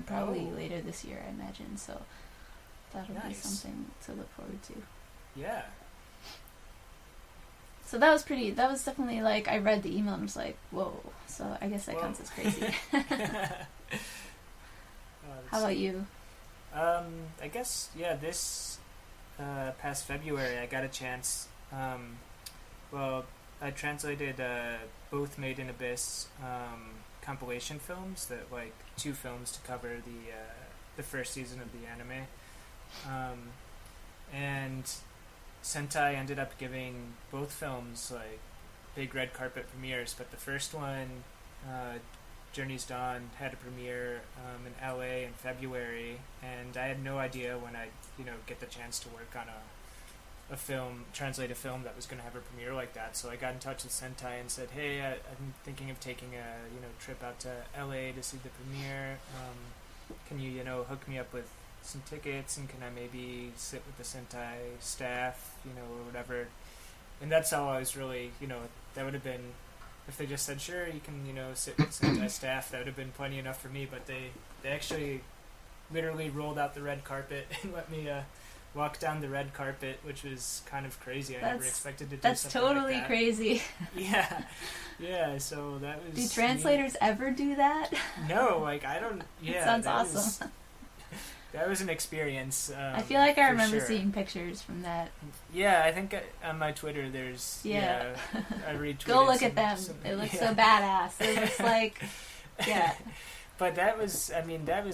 probably later this year, I imagine. So that'll be something to look forward to. Yeah. So that was definitely like, I read the email and was like, whoa. So I guess that counts as crazy. How about you? I guess, this past February I got a chance. I translated both Made in Abyss compilation films, that like 2 films to cover the first season of the anime, and Sentai ended up giving both films like big red carpet premieres. But the first one, Journey's Dawn, had a premiere in LA in February, and I had no idea when I'd get the chance to work on translate a film that was going to have a premiere like that. So I got in touch with Sentai and said, hey, I'm thinking of taking a trip out to LA to see the premiere. Can you hook me up with some tickets, and can I maybe sit with the Sentai staff, or whatever. And that's how I was really, that would have been, if they just said, sure, you can, sit with Sentai staff, that would have been plenty enough for me. But they actually literally rolled out the red carpet and let me walk down the red carpet, which was kind of crazy. I never expected to do something totally like that. crazy. Yeah, so that was... Do translators ever do that? No, like, I don't... Yeah, it sounds awesome. That was an experience. I feel like I remember sure. seeing pictures from that. Yeah, I think on my Twitter there's... Yeah. I retweeted Go look at them. It looks so badass. It looks like... Yeah. But that was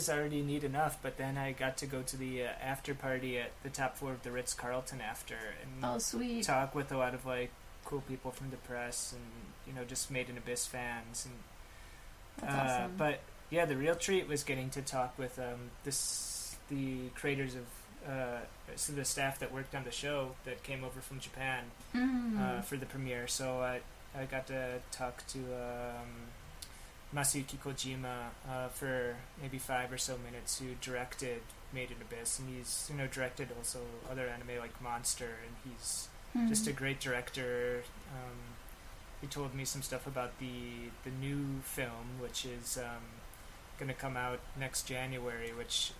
already neat enough. But then I got to go to the after party at the top floor of the Ritz-Carlton after, and Oh, sweet. talk with a lot of like cool people from the press and just Made in Abyss fans. And That's awesome. But yeah, the real treat was getting to talk with the creators of so the staff that worked on the show that came over from Japan for the premiere. So I got to talk to Masayuki Kojima for maybe 5 or so minutes, who directed Made in Abyss, and he's directed also other anime like Monster, and he's just a great director. He told me some stuff about the new film, which is going to come out next January, which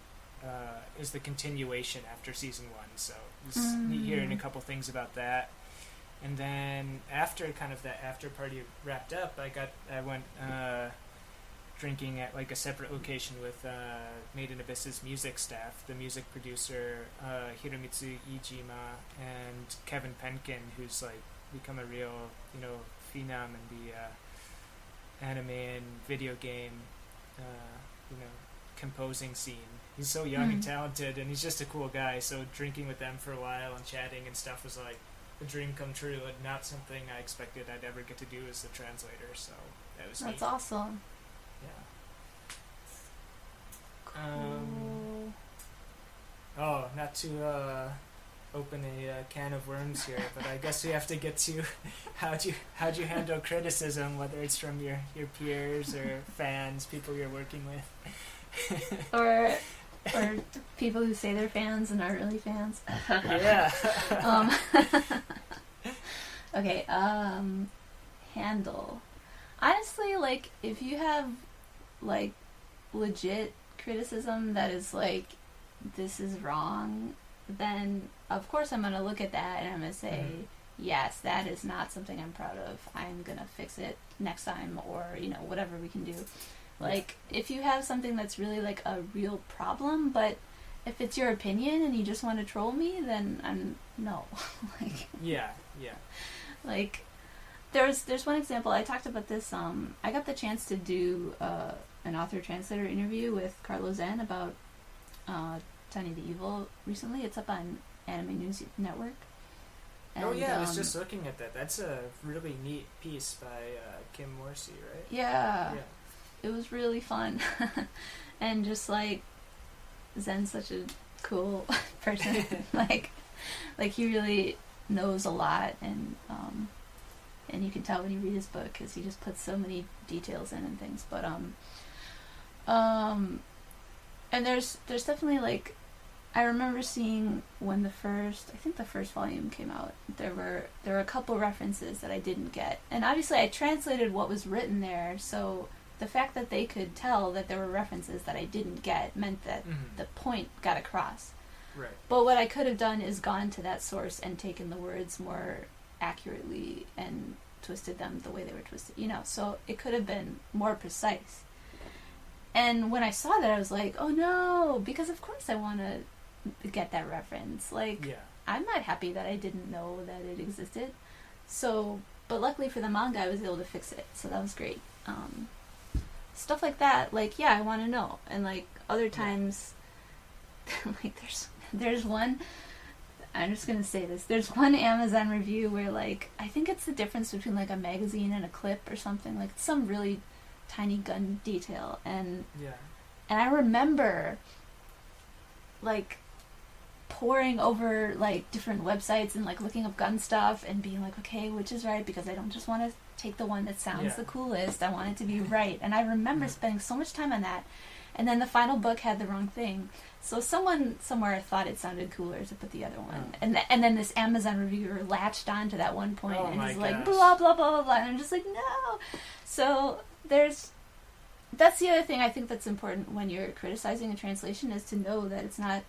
is the continuation after season 1. So it's neat hearing a couple things about that. And then after kind of that after party wrapped up, I went drinking at like a separate location with Made in Abyss's music staff, the music producer Hiromitsu Iijima and Kevin Penkin, who's like become a real phenom in the anime and video game composing scene. He's so young and talented, and he's just a cool guy. So drinking with them for a while and chatting and stuff was like a dream come true, and not something I expected I'd ever get to do as the translator. So that was That's neat. awesome. Yeah. Oh, not to open a can of worms here, but I guess we have to get to how'd you handle criticism, whether it's from your peers or fans, people you're working with, or people who say they're fans and aren't really fans. Yeah. Okay. Handle. Honestly, like if you have like legit criticism that is like, this is wrong, then of course I'm gonna look at that and I'm gonna say, yes, that is not something I'm proud of. I'm gonna fix it next time, or whatever we can do. Like if you have something that's really like a real problem, but if it's your opinion and you just want to troll me, then I'm no. Like yeah. like there's one example. I talked about this. I got the chance to do an author-translator interview with Carlo Zen about Tiny the Evil recently. It's up on Anime News Network. And, oh yeah, I was just looking at that. That's a really neat piece by Kim Morsi, right? Yeah. It was really fun. And just like Zen's such a cool person. like he really knows a lot, and you can tell when you read his book because he just puts so many details in and things. But and there's definitely like, I remember seeing when the first volume came out, there were a couple references that I didn't get, and obviously I translated what was written there, so the fact that they could tell that there were references that I didn't get meant that the point got across. Right. But what I could have done is gone to that source and taken the words more accurately and twisted them the way they were twisted, so it could have been more precise. And when I saw that, I was like, oh no, because of course I want to get that reference. Like, I'm not happy that I didn't know that it existed. So, but luckily for the manga, I was able to fix it, so that was great. Stuff like that, like, I want to know. And like other times, like there's one, I'm just gonna say this, there's one Amazon review where like, I think it's the difference between like a magazine and a clip or something, like some really tiny gun detail, and I remember like poring over like different websites and like looking up gun stuff and being like, okay, which is right, because I don't just want to take the one that sounds the coolest, I want it to be right. And I remember spending so much time on that, and then the final book had the wrong thing, so someone somewhere thought it sounded cooler to put the other one, and then this Amazon reviewer latched on to that one point and he's like, blah blah blah blah blah, and I'm just like, no. So that's the other thing I think that's important when you're criticizing a translation, is to know that it's not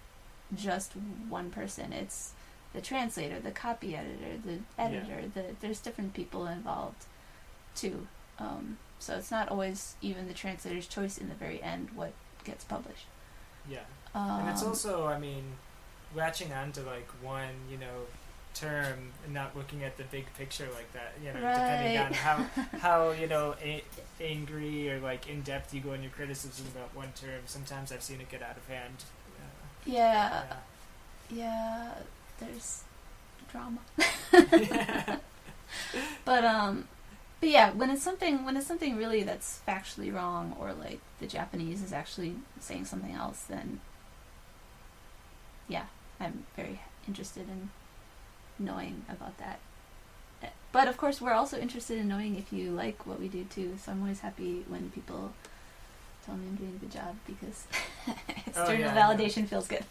just one person. It's the translator, the copy editor, the editor, there's different people involved too. So it's not always even the translator's choice in the very end what gets published. And it's also, I mean, latching on to like one, term and not looking at the big picture like that, you know, Right. depending on how you know, angry or like in depth you go in your criticism about one term. Sometimes I've seen it get out of hand. Yeah. Yeah, there's drama. But yeah, when it's something really that's factually wrong, or like the Japanese is actually saying something else, then yeah, I'm very interested in knowing about that. But of course, we're also interested in knowing if you like what we do too. So I'm always happy when people tell me I'm doing a good job, because external validation feels good.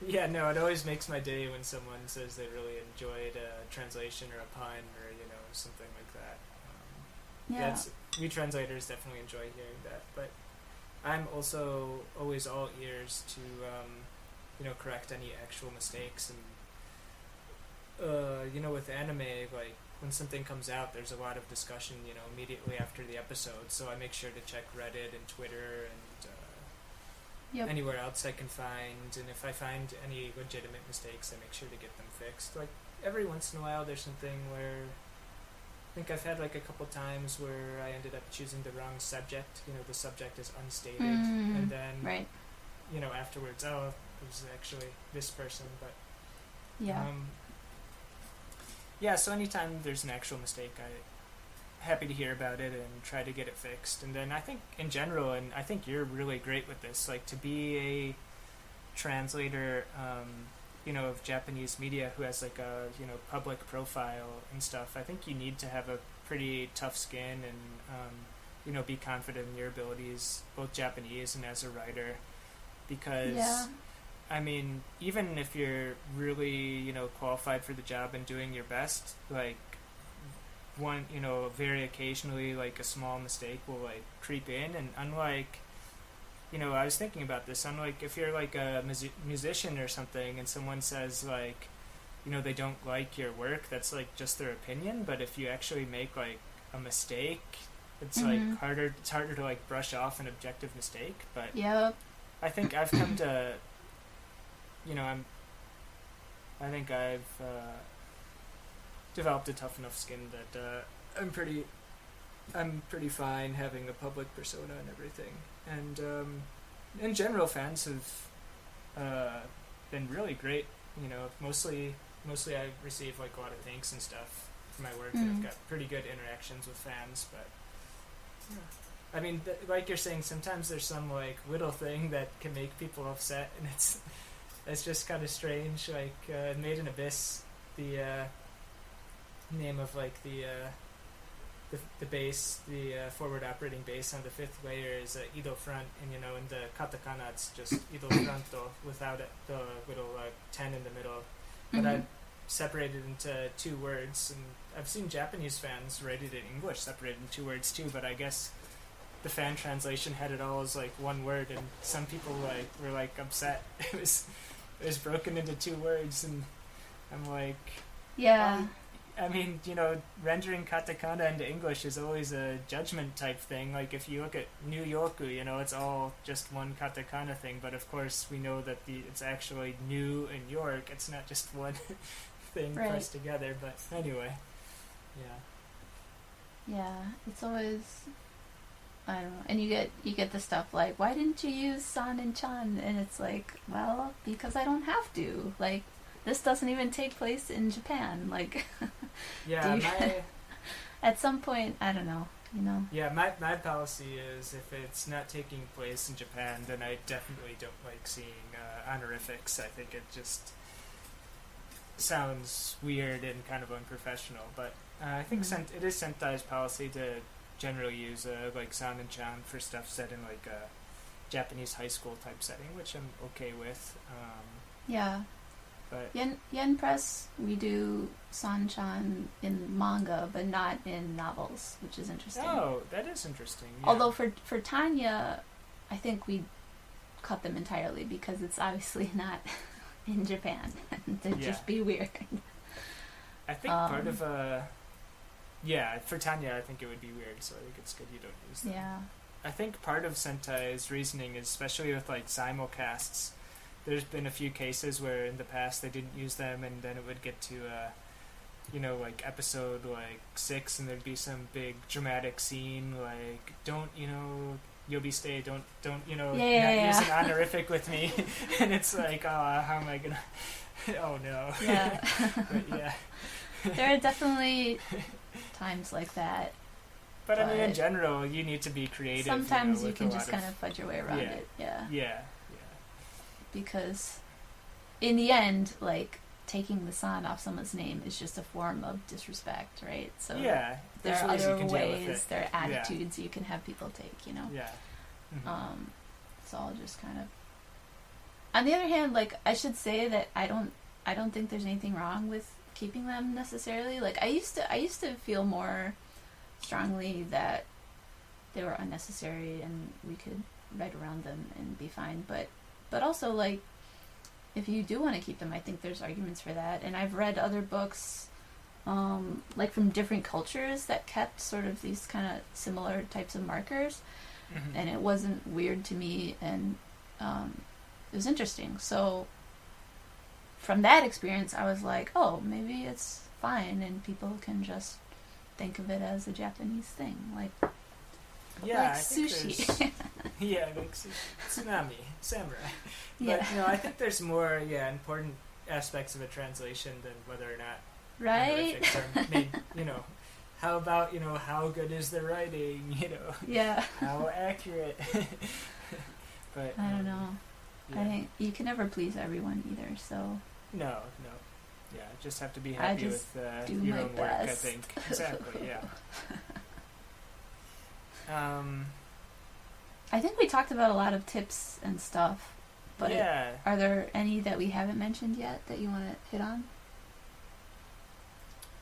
Yeah, no, it always makes my day when someone says they really enjoyed a translation or a pun or, you know, something like that. We translators definitely enjoy hearing that, but I'm also always all ears to, you know, correct any actual mistakes. And, you know, with anime, like, when something comes out, there's a lot of discussion, you know, immediately after the episode, so I make sure to check Reddit and Twitter and anywhere else I can find, and if I find any legitimate mistakes, I make sure to get them fixed. Like, every once in a while there's something where, I think I've had like a couple times where I ended up choosing the wrong subject, you know, the subject is unstated, and then, you know, afterwards, it was actually this person, but yeah, so anytime there's an actual mistake, I'm happy to hear about it and try to get it fixed. And then I think in general, and I think you're really great with this, like, to be a translator, you know, of Japanese media who has like a, you know, public profile and stuff, I think you need to have a pretty tough skin and, you know, be confident in your abilities, both Japanese and as a writer, because I mean, even if you're really, you know, qualified for the job and doing your best, like, one, you know, very occasionally, like, a small mistake will, like, creep in, and unlike, you know, I was thinking about this, unlike if you're, like, a musician or something, and someone says, like, you know, they don't like your work, that's, like, just their opinion, but if you actually make, like, a mistake, it's, like, it's harder to, like, brush off an objective mistake, but I think I've come to... You know, I think I've developed a tough enough skin that I'm pretty fine having a public persona and everything. And in general, fans have been really great. You know, mostly I receive like a lot of thanks and stuff for my work, and I've got pretty good interactions with fans. But I mean, like you're saying, sometimes there's some like little thing that can make people upset, and it's just kind of strange. Like, Made in Abyss, the name of like the base, the forward operating base on the 5th layer is Ido front, and you know, in the katakana it's just Ido fronto without the little 10 in the middle. But I've separated into 2 words, and I've seen Japanese fans write it in English separated in 2 words too, but I guess the fan translation had it all as like 1 word, and some people like were like upset. It was broken into 2 words, and I'm like, I mean, you know, rendering katakana into English is always a judgment type thing. Like, if you look at New Yorku, you know, it's all just one katakana thing, but of course we know that it's actually New in York. It's not just one thing pressed together, but anyway, it's always, I don't know, and you get the stuff like, why didn't you use san and chan? And it's like, well, because I don't have to. Like, this doesn't even take place in Japan. Like, at some point, I don't know, you know. Yeah, my policy is if it's not taking place in Japan, then I definitely don't like seeing honorifics. I think it just sounds weird and kind of unprofessional. But I think it is Sentai's policy to generally use like san and chan for stuff set in like a Japanese high school type setting, which I'm okay with. But Yen Press, we do san-chan in manga, but not in novels, which is interesting. Oh, that is interesting. Yeah. Although for Tanya, I think we cut them entirely because it's obviously not in Japan. They'd just be weird. I think part of for Tanya, I think it would be weird, so I think it's good you don't use them. Yeah. I think part of Sentai's reasoning is, especially with like simulcasts, there's been a few cases where in the past they didn't use them, and then it would get to like episode like 6, and there'd be some big dramatic scene like, don't, Yobi stay, don't, not use an honorific with me. And it's like, oh, how am I gonna, oh no. Yeah. But yeah. There are definitely times like that. But I mean, in general, you need to be creative. Sometimes you can just kind of fudge your way around it. Yeah. Yeah. Because in the end, like, taking the san off someone's name is just a form of disrespect, right? So yeah, there are other ways, there are attitudes you can have people take, Yeah. Mm-hmm. It's all just kind of. On the other hand, like, I should say that I don't think there's anything wrong with keeping them necessarily. Like, I used to feel more strongly that they were unnecessary and we could write around them and be fine. But also, like, if you do want to keep them, I think there's arguments for that. And I've read other books, like from different cultures that kept sort of these kind of similar types of markers. Mm-hmm. And it wasn't weird to me, and it was interesting. So from that experience, I was like, oh, maybe it's fine, and people can just think of it as a Japanese thing, like sushi. Yeah, like tsunami, samurai. Yeah. But I think there's more important aspects of a translation than whether or not honorifics are made. How about how good is the writing? Yeah. How accurate. But I don't know. Yeah. I think you can never please everyone either. So no. Yeah, just have to be happy with your own work, I think. Exactly, yeah. I think we talked about a lot of tips and stuff, but are there any that we haven't mentioned yet that you want to hit on?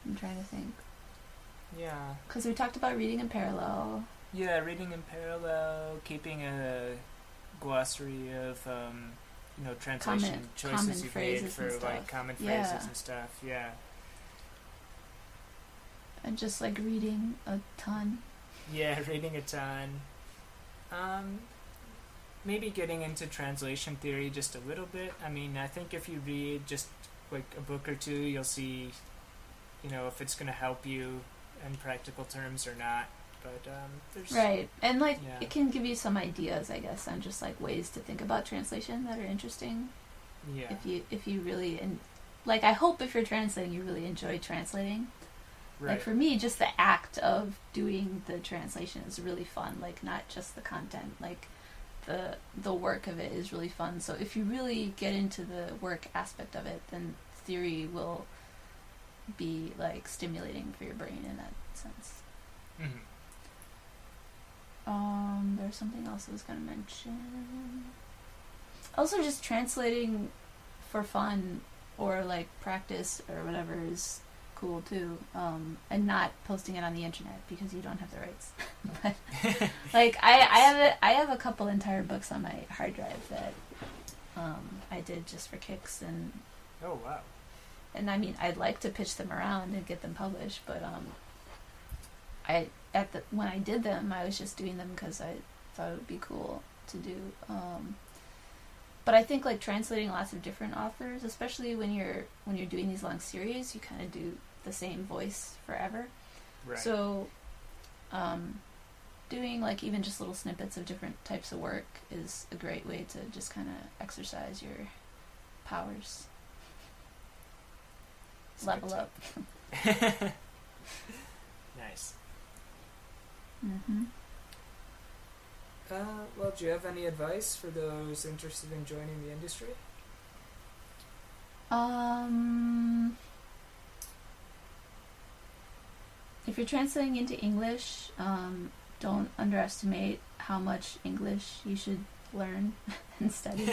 I'm trying to think. Yeah. Because we talked about reading in parallel. Yeah, reading in parallel, keeping a glossary of translation choices you've made for like common phrases and stuff. Yeah. And just like reading a ton. Yeah, reading a ton. Maybe getting into translation theory just a little bit. I mean, I think if you read just like a book or two, you'll see, if it's going to help you in practical terms or not. But there's right, and like it can give you some ideas, I guess, on just like ways to think about translation that are interesting. Yeah. If you really I hope if you're translating, you really enjoy translating. Right. Like for me, just the act of doing the translation is really fun. Like not just the content, like the work of it is really fun. So if you really get into the work aspect of it, then theory will be like stimulating for your brain in that sense. Mm-hmm. There's something else I was going to mention. Also, just translating for fun or like practice or whatever is cool too. And not posting it on the internet because you don't have the rights. But like I have a couple entire books on my hard drive that I did just for kicks, and oh wow. And I mean, I'd like to pitch them around and get them published, but when I did them, I was just doing them because I thought it would be cool to do. But I think like translating lots of different authors, especially when you're doing these long series, you kind of do the same voice forever. Right. So, doing like even just little snippets of different types of work is a great way to just kind of exercise your powers. Level up. Nice. Mm-hmm. Well, do you have any advice for those interested in joining the industry? If you're translating into English, don't underestimate how much English you should learn and study.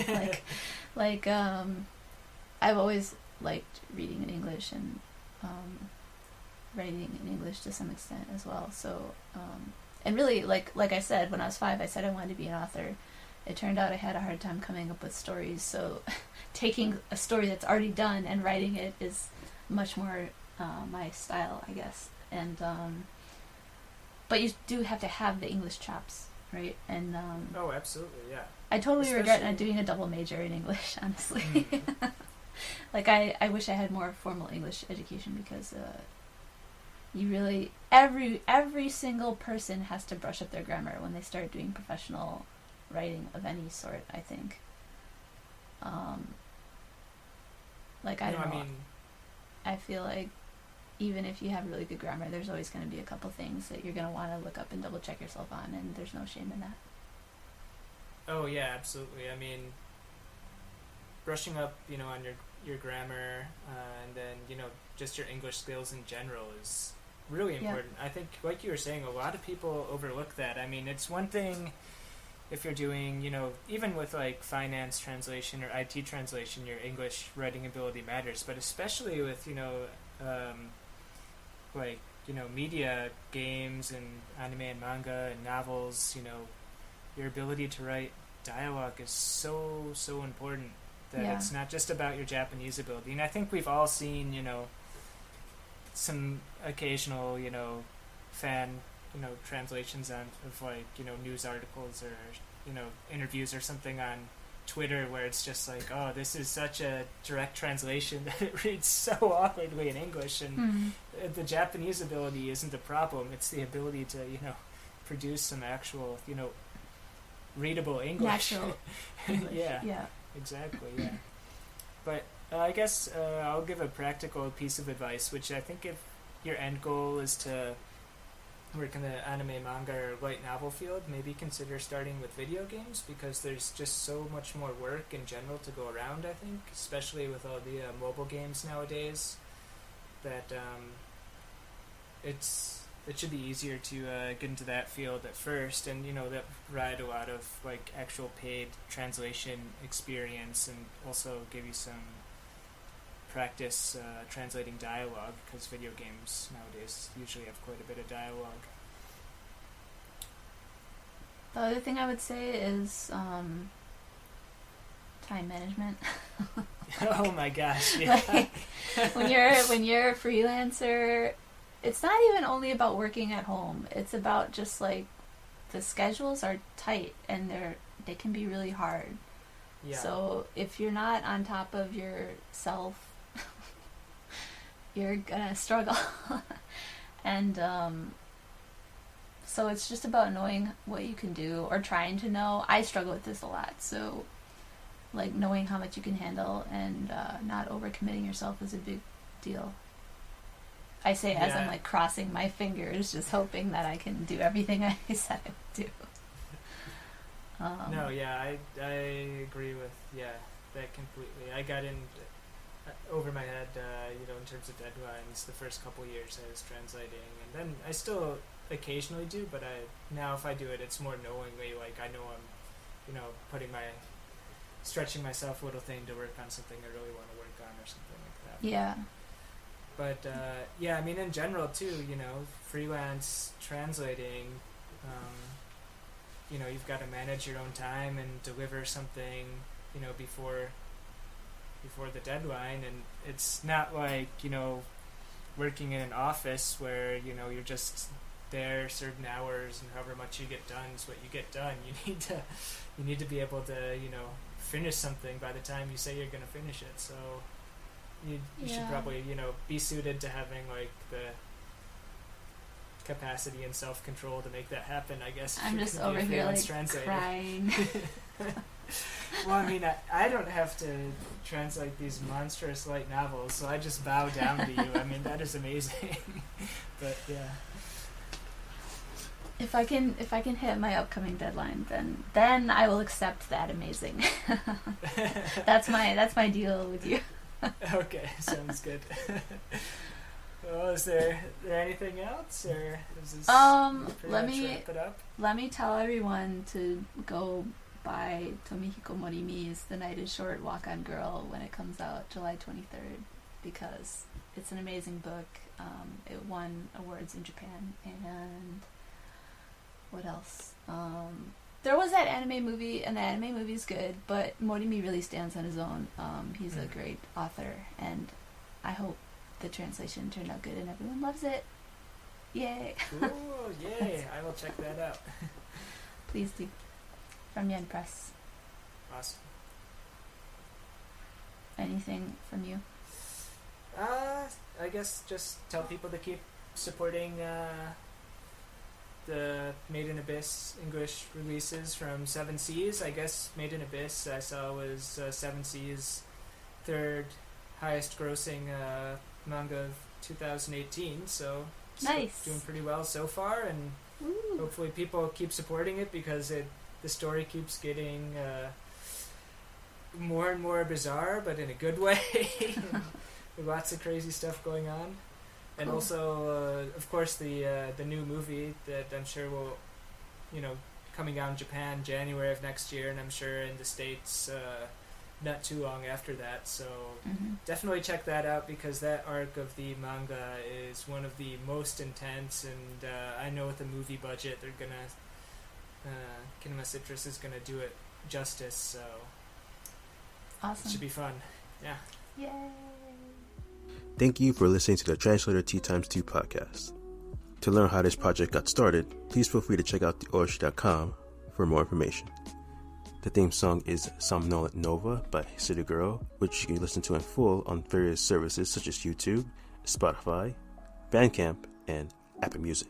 I've always liked reading in English and writing in English to some extent as well. So, and really, like I said, when I was 5, I said I wanted to be an author. It turned out I had a hard time coming up with stories. So, taking a story that's already done and writing it is much more my style, I guess. And but you do have to have the English chops, right? And oh, absolutely, yeah. I totally regret not doing a double major in English, honestly. Like, I wish I had more formal English education, because you really, every single person has to brush up their grammar when they start doing professional writing of any sort, I think. Like, I don't know. I feel like even if you have really good grammar, there's always going to be a couple things that you're going to want to look up and double check yourself on, and there's no shame in that. Oh yeah, absolutely. I mean, brushing up, on your grammar, and then, just your English skills in general is really important. I think, like you were saying, a lot of people overlook that. I mean, it's one thing if you're doing, even with like finance translation or IT translation, your English writing ability matters. But especially with, media, games, and anime and manga and novels, your ability to write dialogue is so important that it's not just about your Japanese ability. And I think we've all seen, some occasional, fan, translations of like, news articles or, interviews or something on Twitter where it's just like, oh, this is such a direct translation that it reads so awkwardly in English, and the Japanese ability isn't the problem. It's the ability to, produce some actual, readable English. Natural English. Yeah, exactly, yeah. But I guess I'll give a practical piece of advice, which I think if your end goal is to work in the anime, manga, or light novel field, maybe consider starting with video games, because there's just so much more work in general to go around, I think, especially with all the mobile games nowadays, that it should be easier to get into that field at first, and that provide a lot of like actual paid translation experience, and also give you some practice translating dialogue, because video games nowadays usually have quite a bit of dialogue. The other thing I would say is time management. Oh my gosh, yeah. Like, when you're a freelancer, it's not even only about working at home. It's about just like the schedules are tight, and they can be really hard. Yeah. So if you're not on top of yourself, you're gonna struggle. And so it's just about knowing what you can do, or trying to know. I struggle with this a lot, so like knowing how much you can handle, and not overcommitting yourself is a big deal. I say as I'm like crossing my fingers, just hoping that I can do everything I said I would do. No, yeah, I agree with that completely. I got in over my head, in terms of deadlines. The first couple years I was translating, and then I still occasionally do, but now if I do it, it's more knowingly. Like I know I'm, stretching myself a little thing to work on something I really want to work on, or something like that. Yeah. But I mean, in general too, freelance translating, you've got to manage your own time and deliver something, before the deadline, and it's not like, working in an office where, you're just there certain hours, and however much you get done is what you get done. You need to be able to, finish something by the time you say you're going to finish it. So you should probably, be suited to having like the capacity and self-control to make that happen, I guess. I'm just over here like crying. Well, I mean, I don't have to translate these monstrous light novels, so I just bow down to you. I mean, that is amazing. But yeah. If I can hit my upcoming deadline, then I will accept that amazing. That's my deal with you. Okay, sounds good. Well, is there anything else, or is this let me wrap it up? Let me tell everyone to go buy Tomihiko Morimi's The Night is Short, Walk On Girl when it comes out July 23rd, because it's an amazing book. It won awards in Japan, and what else? There was that anime movie, and the anime movie's good, but Morimi really stands on his own. He's a great author, and I hope the translation turned out good and everyone loves it. Yay! Cool, yay! I will check that out. Please do. From Yen Press. Awesome. anything from you? I guess just tell people to keep supporting the Made in Abyss English releases from Seven Seas. I guess Made in Abyss I saw was Seven Seas' third highest grossing manga of 2018, so it's Nice. doing pretty well so far, and Ooh. hopefully people keep supporting it because the story keeps getting more and more bizarre, but in a good way. With lots of crazy stuff going on. And Cool. also, of course, the new movie that I'm sure will, coming out in Japan January of next year, and I'm sure in the States not too long after that. So definitely check that out, because that arc of the manga is one of the most intense, and I know with the movie budget, they're gonna Kinema Citrus is gonna do it justice. So it Awesome. should be fun. Yeah. Yay. Thank you for listening to the Translator T×2 podcast. To learn how this project got started, please feel free to check out theorashi.com for more information. The theme song is Somnolent Nova by City Girl, which you can listen to in full on various services such as YouTube, Spotify, Bandcamp, and Apple Music.